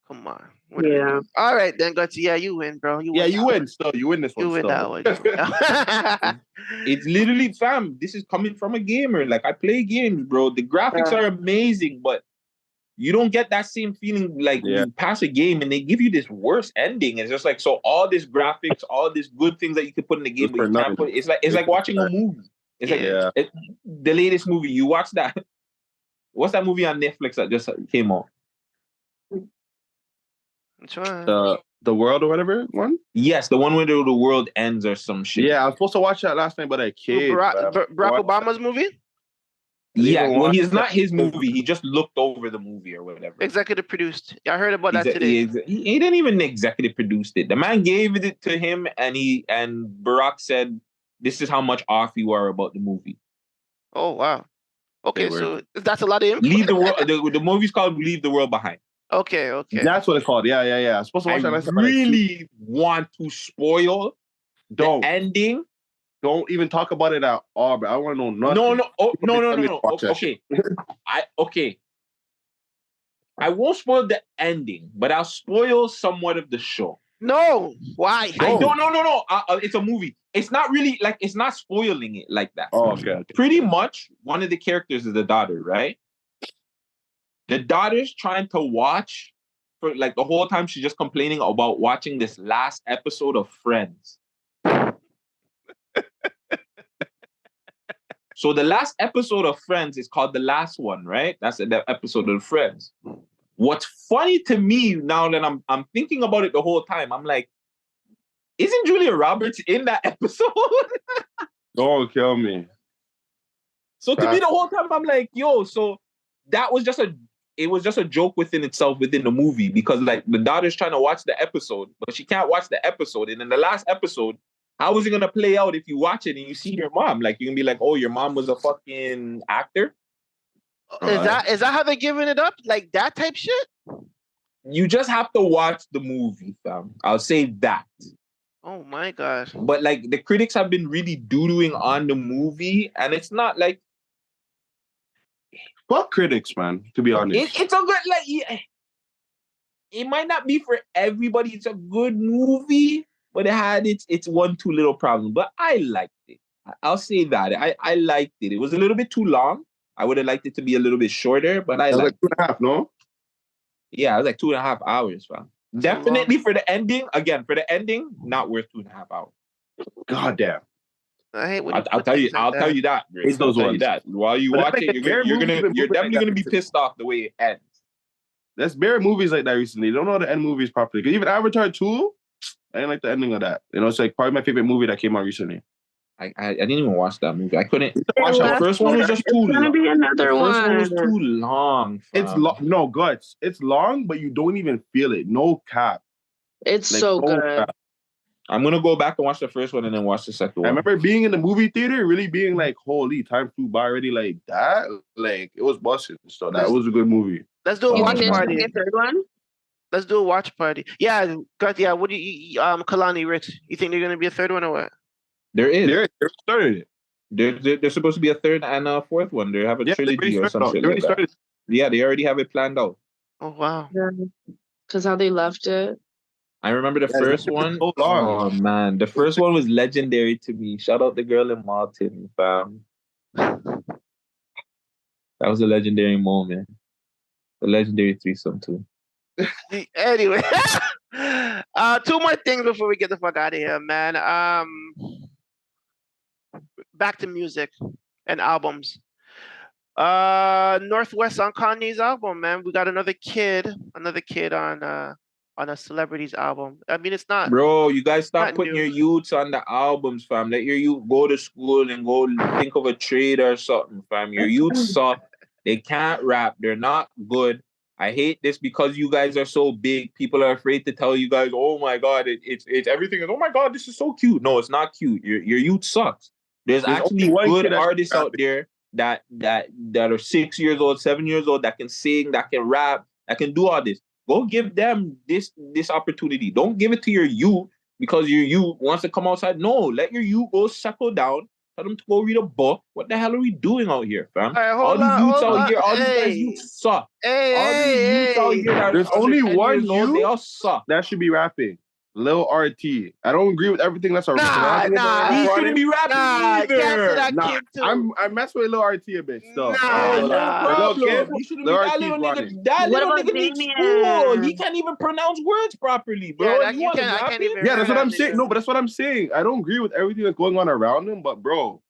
Come on. Yeah. All right, then, Gutsy. Yeah, you win, bro. You win. Still, you win this one. You win that one. It's literally, fam. This is coming from a gamer. Like I play games, bro. The graphics are amazing, but you don't get that same feeling like you pass a game and they give you this worse ending. It's just like, so all this graphics, all these good things that you could put in the game, but you can't put. It's like watching a movie. It's like the latest movie. You watch that. What's that movie on Netflix that just came out? Which one? The World or whatever one? Yes, the one where the world ends or some shit. Yeah, I was supposed to watch that last night, but I can't. Barack Obama's movie? Yeah, well, it's not his movie. He just looked over the movie or whatever. Executive produced. I heard about that today. He didn't even executive produce it. The man gave it to him, and Barack said, "This is how much off you are about the movie." Oh wow. Okay, so that's a lot of info. Leave the world. The movie's called "Leave the World Behind." Okay. That's what it's called. Yeah. I'm supposed to watch that. I really want to spoil the ending. Don't even talk about it at all, bro. I want to know nothing. No. Okay. I won't spoil the ending, but I'll spoil somewhat of the show. No, why? No. It's a movie. It's not really like, it's not spoiling it like that. Oh, okay. Pretty much, one of the characters is the daughter, right? The daughter's trying to watch for like the whole time. She's just complaining about watching this last episode of Friends. So the last episode of Friends is called The Last One, right? That's the episode of Friends. What's funny to me now that I'm thinking about it the whole time, I'm like, isn't Julia Roberts in that episode? Don't kill me. So to me the whole time, I'm like, yo, so that was just a joke within itself within the movie, because like the daughter's trying to watch the episode, but she can't watch the episode. And in the last episode, how is it gonna play out if you watch it and you see your mom? Like, you can be like, oh, your mom was a fucking actor? Is that how they're giving it up? Like that type shit? You just have to watch the movie, fam. I'll say that. Oh my god. But like the critics have been really doo-dooing on the movie, and it's not like, fuck critics, man, to be honest. It's a good, like, it might not be for everybody. It's a good movie, but it had its one, two little problems. But I liked it. I'll say that. I liked it. It was a little bit too long. I would have liked it to be a little bit shorter, but I liked it. Like 2.5, no? Yeah, it was like 2.5 hours, fam. Definitely for the ending. Again, for the ending, not worth 2.5 hours. God damn. I hate when I'll tell you that. It's those ones. That. While you watch it, you're definitely gonna be pissed off the way it ends. There's bare movies like that recently. You don't know how to end movies properly. Because even Avatar 2, I didn't like the ending of that. You know, it's like probably my favorite movie that came out recently. I didn't even watch that movie. I couldn't watch Well, the first one was just too It's gonna long. be another The first one was one. too long. It's fam. long. No, guts. It's long, but you don't even feel it. No cap. It's Like, so no good. cap. I'm gonna go back and watch the first one and then watch the second I one. remember being in the movie theater, really being like, holy, time flew by already like that. Like, it was busted. So that was a good movie. Let's do a You watch think there's gonna party. be a third one? Let's do a watch party. Yeah, God, yeah. What do you, Kalani, Rich? You think there's gonna be a third one or what? There is. They started it. There's supposed to be a third and a fourth one. They have a trilogy or something like that. Started. Yeah, they already have it planned out. Oh wow. Because how they left it. I remember the first one. So long. Oh man, the first one was legendary to me. Shout out the girl in Malton, fam. That was a legendary moment. A legendary threesome too. Anyway, two more things before we get the fuck out of here, man. Back to music and albums. Northwest on Kanye's album, man. We got another kid on a celebrity's album. I mean, it's not. Bro, you guys stop not putting new. your youths on the albums, fam. Let your youth go to school and go think of a trade or something, fam. Your youth suck. They can't rap. They're not good. I hate this because you guys are so big. People are afraid to tell you guys, oh my God, it's everything is, oh my God, this is so cute. No, it's not cute. Your youth sucks. There's actually only one good kid that's artists out rapping. there that are 6 years old, 7 years old, that can sing, that can rap, that can do all this. Go give them this opportunity. Don't give it to your youth because your youth wants to come outside. No, let your youth go settle down. Tell them to go read a book. What the hell are we doing out here, fam? All right, All hold these on, youths hold out on. here, all these guys Hey. youths suck. Hey, All these youths out here that are There's under only 10 one years old, they youth all suck. that should be rapping. Lil RT. I don't agree with everything that's Nah, He shouldn't be rapping cancel either. that Nah, kid too. I mess with Lil RT a bit still. Nah, No nah. problem. Lil Kid, He shouldn't be Lil that RT's little running. nigga. That What little about nigga needs Damien? school. He can't even pronounce words properly, bro. Yeah, that, you you want him can't. I can't rapping? even. Yeah, that's what that I'm saying. nigga. No, but that's what I'm saying. I don't agree with everything that's going on around him, but bro,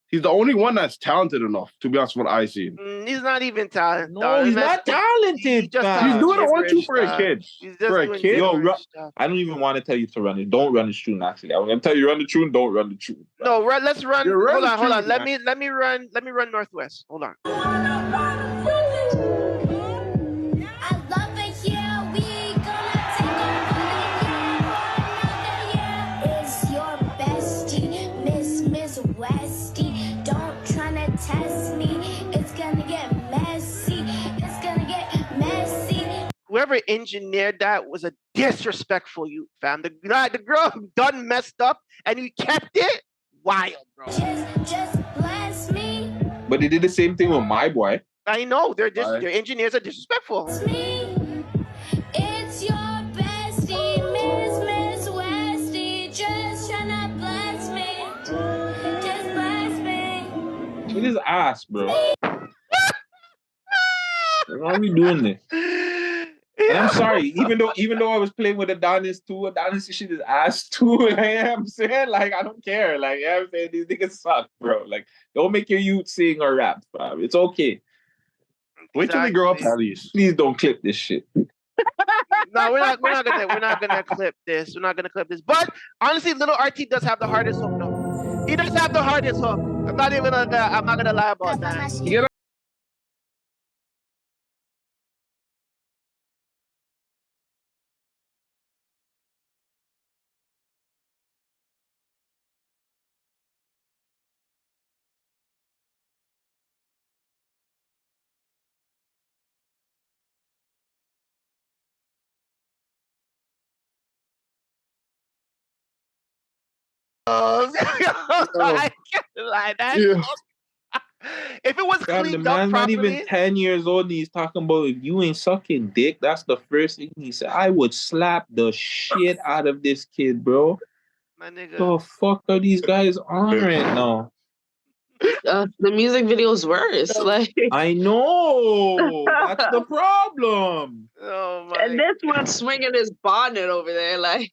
he's the only one that's talented enough, to be honest, with what I see. He's not even talented. No, he's not talented, He just fam. He's talking doing it on two gibberish for a stuff. kid. He's just For a doing kid? Yo, gibberish stuff. I don't even want to tell you to run it. Don't run the tune, actually. I'm gonna tell you run the tune. Don't run the tune. No, let's run. You're right, Hold on. too, Let man. me run Northwest. Hold on. Whoever engineered that was a disrespectful youth, fam. The girl done messed up and you kept it wild, bro. But they did the same thing with My Boy. I know their Right. engineers are disrespectful. It's your bestie, Miss Westy, just tryna bless me. Just bless me. It is ass, bro. Why are we doing this? And I'm sorry, even though I was playing with Adonis too, Adonis shit is ass too. You know what I'm saying? Like, I don't care. Like, you know what I'm saying? These niggas suck, bro. Like, don't make your youth sing or rap, fam. It's okay. Wait till they grow up at least. Please don't clip this shit. No, we're not gonna clip this. We're not gonna clip this. But honestly, Little RT does have the hardest hook, though. He does have the hardest hook. I'm not gonna lie about that. I can't lie. That Yeah. if it was Fam, the cleaned up man's not properly, even 10 years old and he's talking about if you ain't sucking dick, that's the first thing he said. I would slap the shit out of this kid, bro. my nigga. The fuck are these guys on right now? The music video's worse. Like, I know. That's the problem. Oh my. and this one's swinging his bonnet over there. Like,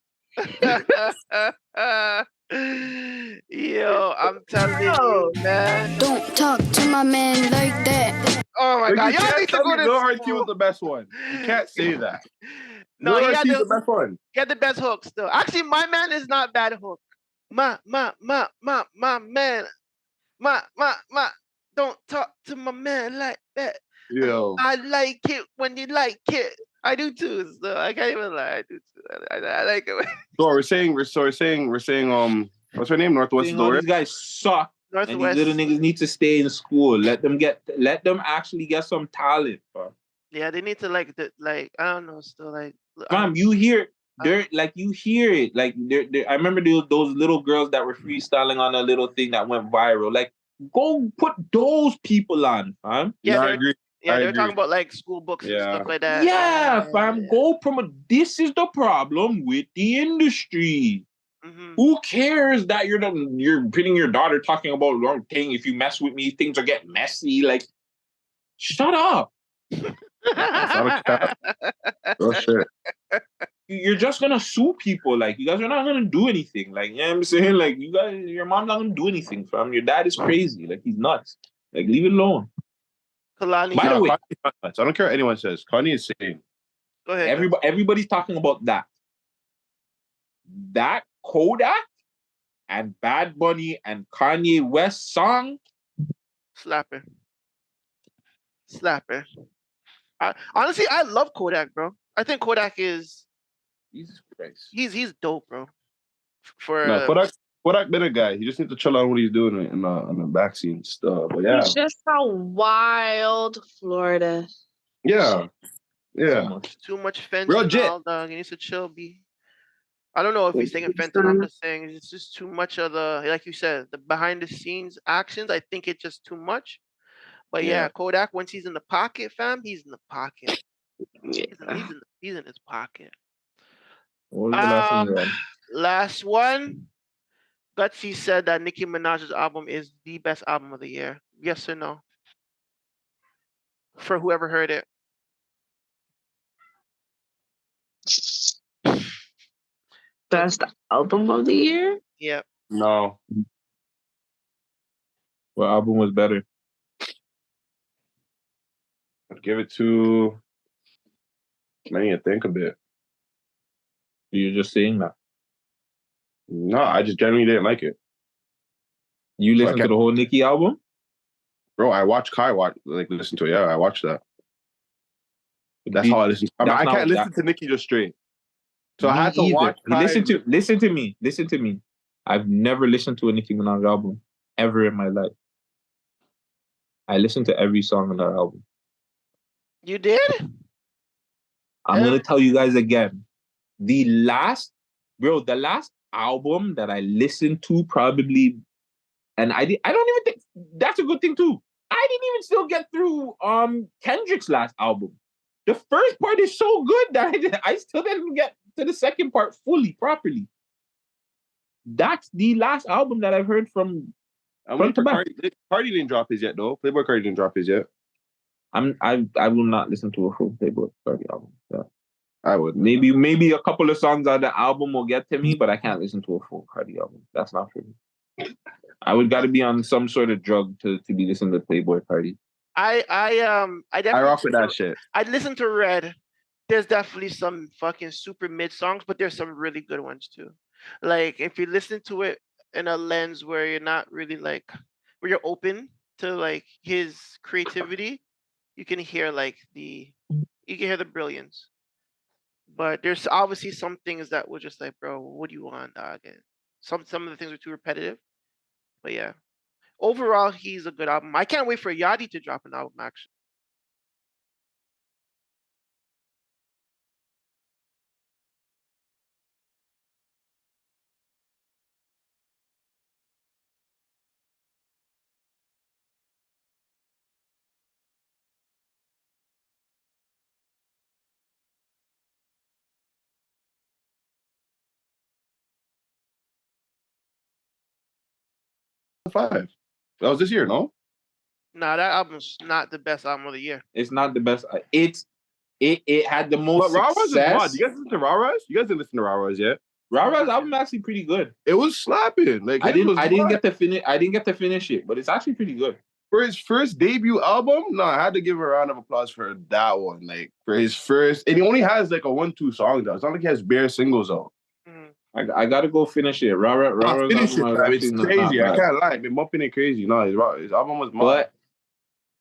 Yo, I'm telling you, man. Don't talk to my man like that. Oh my Like, god, you y'all can't need to tell go me to Lil RT school. was the best one. You can't say that. No, Lil he had RT is the the best one. best hook still. Actually, my man is not bad hook. my man, my, don't talk to my man like that. Yo. I like it when you like it. I do too. So I can't even lie. I do too. I like it. So we're saying, what's her name? Northwest Saying all Door. these guys suck. And these Northwest. little niggas need to stay in school. Let them actually get some talent, bro. Yeah, they need to like I don't know. Still like. Fam, you hear you hear it. Like I remember those little girls that were freestyling on a little thing that went viral. Like, go put those people on, fam. Yeah, I agree. Yeah, I they're agree. talking about like school books and stuff like that. Yeah, fam. Go promote. This is the problem with the industry. Mm-hmm. Who cares that you're pitting your daughter talking about wrong thing? If you mess with me, things are getting messy. Like, shut up. Oh shit. You're just gonna sue people. Like, you guys are not gonna do anything. Like, you know what I'm saying? Like, you guys, your mom's not gonna do anything, fam. Your dad is crazy. Like, he's nuts. Like, leave it alone. Kalani. By the way, I don't care what anyone says. Kanye is saying. Go ahead. Everybody's talking about that. That Kodak and Bad Bunny and Kanye West song. Slapping. Honestly, I love Kodak, bro. I think Kodak is. Jesus Christ. He's dope, bro. Kodak been a guy. He just needs to chill on what he's doing on the backseat stuff. But yeah. It's just a wild Florida. Yeah. Yeah. Too much fentanyl, Real jet. dog. He needs to chill, B. I don't know if he's taking fentanyl. I'm just saying it's just too much of the, like you said, the behind the scenes actions. I think it's just too much. But yeah, Kodak, once he's in the pocket, fam, he's in the pocket. He's in his pocket. What was the last one you read? Last one. Gutsy said that Nicki Minaj's album is the best album of the year. Yes or no? For whoever heard it. Best album of the year? Yep. No. What album was better? I'd give it to. I need to think a bit. You're just saying that. No, I just genuinely didn't like it. You listened to the whole Nicki album? Bro, I watched Kai listen to it. Yeah, I watched that. That's how I listen. I can't listen to Nicki just straight. So I had to watch Kai. Listen to me. I've never listened to a Nicki Minaj album ever in my life. I listened to every song on that album. You did? I'm gonna tell you guys again. The last album that I listened to probably, and I don't even think that's a good thing too. I didn't even still get through Kendrick's last album. The first part is so good that I still didn't get to the second part properly. That's the last album that I've heard from front to back. Cardi didn't drop his yet though. Playboy Cardi didn't drop his yet. I will not listen to a full Playboy Cardi album. Yeah. I would. Maybe a couple of songs on the album will get to me, but I can't listen to a full Cardi album. That's not for me. I would got to be on some sort of drug to be listening to Playboy Cardi. I definitely rock with that shit. I'd listen to Red. There's definitely some fucking super mid songs, but there's some really good ones too. Like if you listen to it in a lens where you're not really like where you're open to like his creativity, you can hear the brilliance. But there's obviously some things that were just like, bro, what do you want, dog? And some of the things were too repetitive. But yeah. Overall, he's a good album. I can't wait for Yachty to drop an album, actually. Five. That was this year, no? Nah, that album's not the best album of the year. It's not the best. It had the most But success. Ra-Ra's is mod. You guys listen to Ra-Ra's? You guys didn't listen to Ra-Ra's yet? Ra-Ra's album actually pretty good. It was slapping. Like I didn't get to finish it, but it's actually pretty good. For his first debut album, no, I had to give a round of applause for that one. Like for his first, and he only has like a 1-2 song though. It's not like he has bare singles out. I gotta go finish it. Rara's Finish it, album was fam. actually It's not crazy. I bad. can't lie. Been bumping it crazy. No, his album was mad. But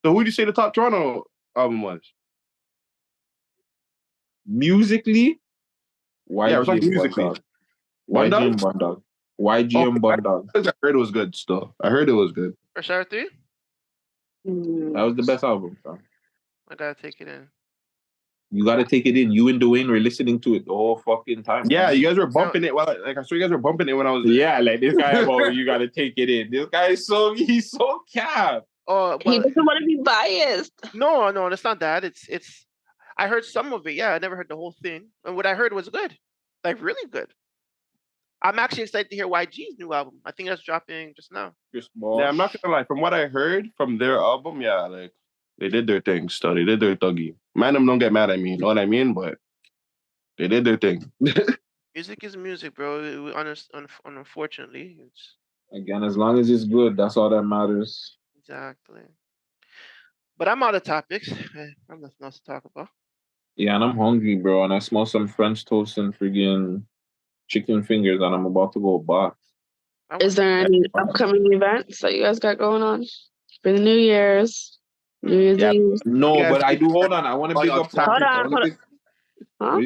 So who do you say the top Toronto album was? musically, YG Yeah, we're talking and musically. Bundog. YG and Bundog. YG and Bundog. I heard it was good still. I heard it was good. Fresh Air 3? That was the best album, fam. I gotta take it in. You gotta take it in. You and Dwayne were listening to it the whole fucking time. Yeah, you guys were bumping it. Well, like I saw you guys were bumping it when I was. Yeah, like this guy about you gotta take it in. This guy is he's so cap. Oh, He well, doesn't want to be biased. no, it's not that. It's. I heard some of it. Yeah, I never heard the whole thing, and what I heard was good, like really good. I'm actually excited to hear YG's new album. I think that's dropping just now. Yeah, I'm not gonna lie. From what I heard from their album, yeah, like they did their thing. Still, they did their thuggy. Man, them don't get mad at me. You know what I mean? But they did their thing. Music is music, bro. Unfortunately, it's Again, as long as it's good, that's all that matters. exactly. But I'm out of topics. I'm nothing else to talk about. Yeah, and I'm hungry, bro. And I smell some French toast and friggin' chicken fingers, and I'm about to go box. Is there any upcoming events that you guys got going on for the New Year's? New Year's Eve? No, Yeah, but I do. Hold on, I want to big up. Hold on. Huh?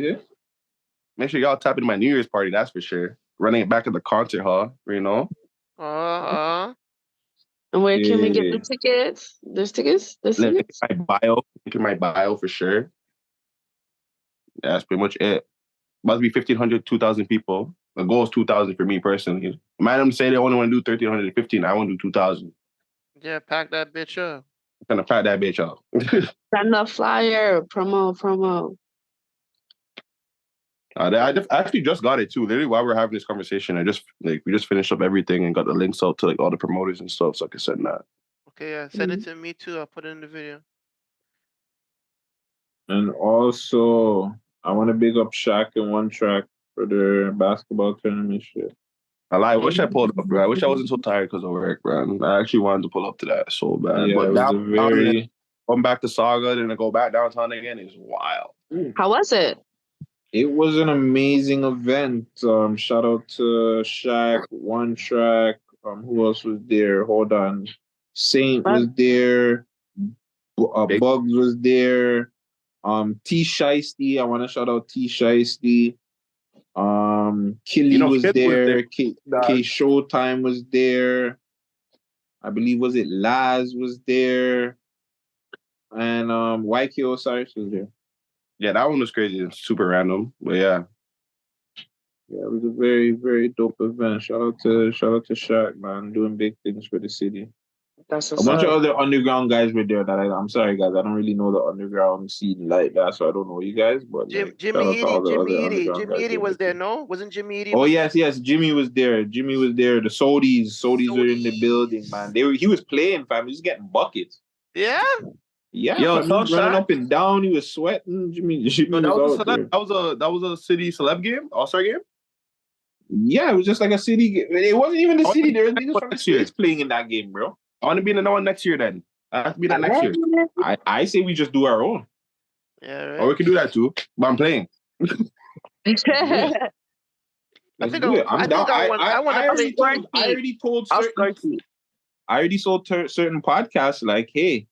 Make sure y'all tap into my New Year's party. That's for sure. Running it back at the concert hall. You know. And where can we get the tickets? There's tickets? Link in my bio for sure. Yeah, that's pretty much it. About to be 1,500, 2,000 people. The goal is 2,000 for me personally. Madam say they only want to do 1,300 to 15. I want to do 2,000. Yeah, pack that bitch up. I'm gonna pack that bitch up. Send a flyer, promo. I actually just got it too. Literally while we're having this conversation, we just finished up everything and got the links out to like all the promoters and stuff, so I can send that. Okay, yeah, send it to me too. I'll put it in the video. And also, I want to big up Shaq and One Track for their basketball tournament shit. I wish I pulled up, bro. I wish I wasn't so tired because of work, bro. I actually wanted to pull up to that so bad. Yeah, but it was now a very... come back to Saga, then I go back downtown again is wild. How was it? It was an amazing event. Shout out to Shaq, One Track. Who else was there? Hold on. Saint was there. Bugs was there. T Shiesty. I want to shout out T Shiesty. Killy was there. K Showtime was there. I believe Laz was there. And YK Osiris was there. Yeah, that one was crazy. It's super random, but yeah. Yeah, it was a very, very dope event. Shout out to Shaq, man, doing big things for the city. That's a bunch of other underground guys were there that I'm sorry, guys, I don't really know the underground scene like that, so I don't know you guys. But Jimmy Eady was there, no? Wasn't Jimmy Eady? Oh yes, Jimmy was there. The Sodies were in the building, man. He was playing, fam. He was getting buckets. Yeah. Yeah, yo, he was running up and down. He was sweating. Jimmy that was a city celeb game, All-Star game. Yeah, it was just like a city game. It wasn't even the city. There was niggas from the States playing in that game, bro. I want to be in another one next year. Then I have to be that next year. I say we just do our own. Yeah, right. Or we can do that too. But I'm playing. Yeah. I think I already told certain podcasts like, hey,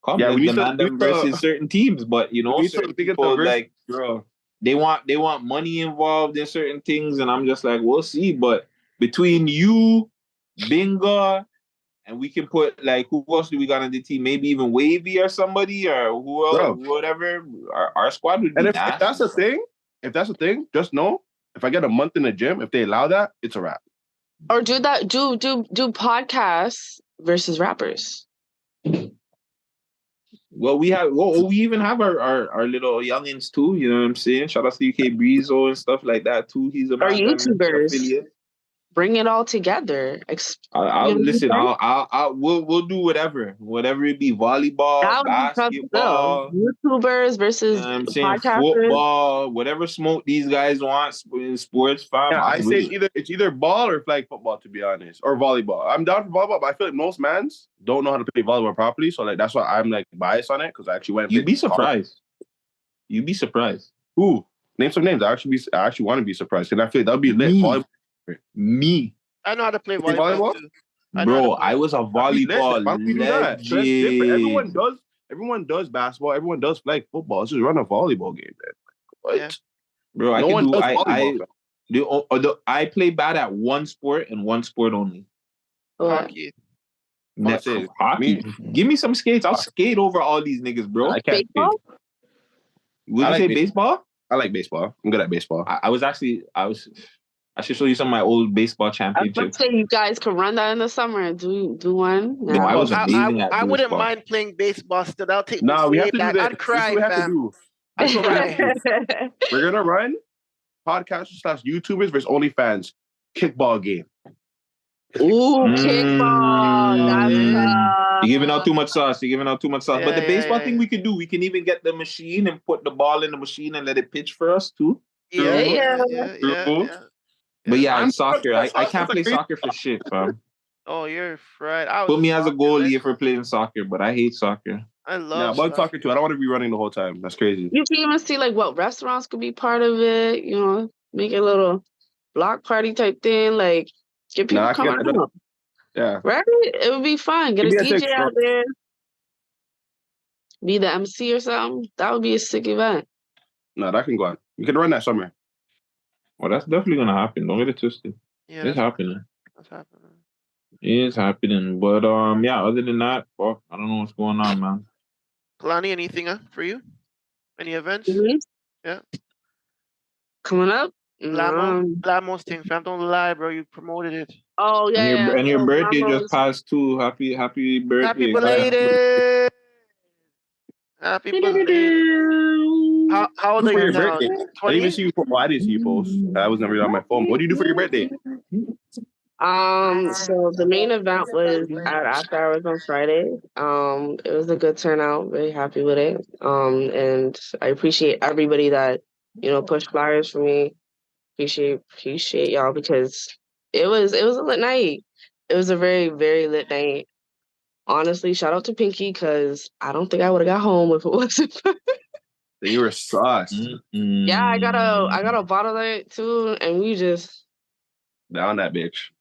come we demand them versus certain teams, but you know, certain people like they want money involved in certain things, and I'm just like, we'll see. But between you, Binga, and we can put like, who else do we got on the team? Maybe even Wavy or somebody or who else, whatever. Our squad would be. And if that's the thing, just know if I get a month in the gym, if they allow that, it's a wrap. Or do podcasts versus rappers. Well, we even have our little youngins too. You know what I'm saying? Shout out to UK Breezo and stuff like that too. He's a YouTubers. Affiliate. Bring it all together. I'll listen. We'll do whatever it be. Volleyball, basketball, YouTubers versus football, whatever smoke these guys want in sports. Fam, yeah, I say it's either ball or flag football, to be honest, or volleyball. I'm down for volleyball, but I feel like most mans don't know how to play volleyball properly. So like that's why I'm like biased on it because I actually went. You'd be surprised. You'd be surprised. Who? Name some names. I actually want to be surprised, and I feel that would be lit. Me. I know how to play play volleyball. volleyball? Too. Bro, I was a volleyball Why don't we do that? That's different. legend. Everyone does basketball. Everyone does flag football. Let's just run a volleyball game, man. What? Yeah. Bro, I No can one do. does volleyball. I play bad at one sport and one sport only. Hockey. Hockey. Give me some skates. I'll skate over all these niggas, bro. I can't. Baseball? Would you say baseball? I like baseball. I'm good at baseball. I should show you some of my old baseball I was championships. about to say you guys could run that in the summer and do one. No, I was amazing at I wouldn't baseball. mind playing baseball still. That'll take me No, we have way to do back. that. I'd cry, This is what we have to fam. do. I'd cry. We're gonna run podcasters/YouTubers versus OnlyFans kickball game. Ooh, kickball. That's You're giving out too much sauce. But the baseball thing we could do. We can even get the machine and put the ball in the machine and let it pitch for us too. Yeah. But yeah, I'm soccer. I that's can't play crazy. soccer for shit, fam. Oh, you're right. Put me as a goalie if we're playing soccer, but I hate soccer. I love bug soccer too. I don't want to be running the whole time. That's crazy. You can even see like what restaurants could be part of it. You know, make a little block party type thing. Like get people coming out. Yeah, right. It would be fun. Get a DJ out there. Be the MC or something. That would be a sick event. No, that can go on. You can run that summer. Well, that's definitely gonna happen. Don't get it twisted. Yeah, it's happening. That's happening. It's happening. But yeah. Other than that, fuck, I don't know what's going on, man. Kalani, anything for you? Any events? Mm-hmm. Yeah. Coming up. Lamo's thing, fam. Don't lie, bro. You promoted it. Oh yeah. And your birthday just passed too. Happy birthday. Happy belated. Happy belated. How old are you now? I didn't even see you. I didn't see you post. I was never on my phone. What do you do for your birthday? So the main event was at After Hours on Friday. It was a good turnout. Very happy with it. And I appreciate everybody that pushed flyers for me. Appreciate y'all because it was a lit night. It was a very, very lit night. Honestly, shout out to Pinky because I don't think I would have got home if it wasn't for You were sauced. Mm-hmm. Yeah, I got a bottle of it too, and we just down that bitch.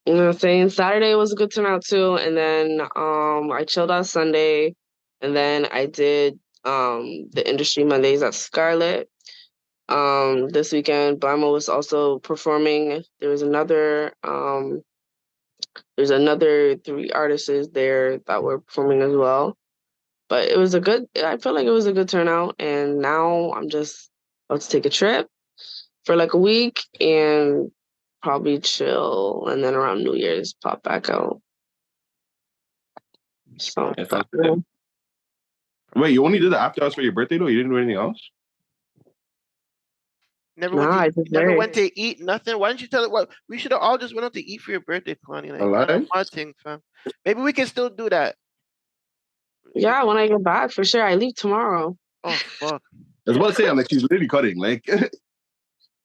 You know what I'm saying? Saturday was a good turnout too, and then I chilled out Sunday, and then I did the Industry Mondays at Scarlet. This weekend, Blamo was also performing. There's another 3 artists there that were performing as well. But I feel like it was a good turnout. And now I'm just about to take a trip for like a week and probably chill. And then around New Year's, pop back out. So, wait, you only did the after hours for your birthday though? You didn't do anything else? Never went to eat, nothing. Why didn't you tell it? What we should have all just went out to eat for your birthday, Kalani. Like, my thing, fam. Maybe we can still do that. Yeah, when I get back, for sure. I leave tomorrow. Oh fuck! I was about to say, I'm like, she's literally cutting. Like,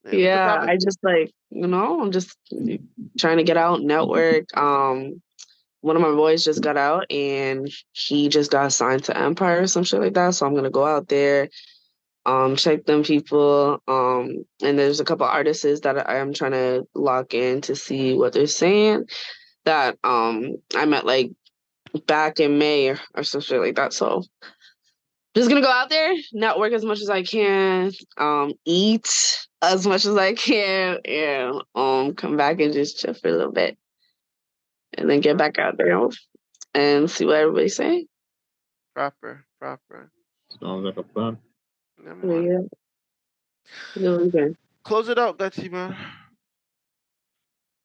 yeah, I just I'm just trying to get out, network. One of my boys just got out, and he just got signed to Empire or some shit like that. So I'm gonna go out there. Check them people. And there's a couple artists that I am trying to lock in to see what they're saying that I met like back in May or some shit like that. So just gonna go out there, network as much as I can, eat as much as I can, and come back and just chill for a little bit. And then get back out there and see what everybody's saying. Proper. Sounds like a plan. Yeah. Close it out, Gutsy, man.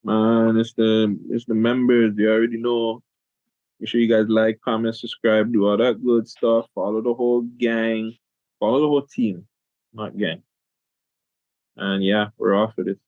Man, it's the members. You already know. Make sure you guys like, comment, subscribe, do all that good stuff. Follow the whole gang. Follow the whole team, not gang. And yeah, we're off for this.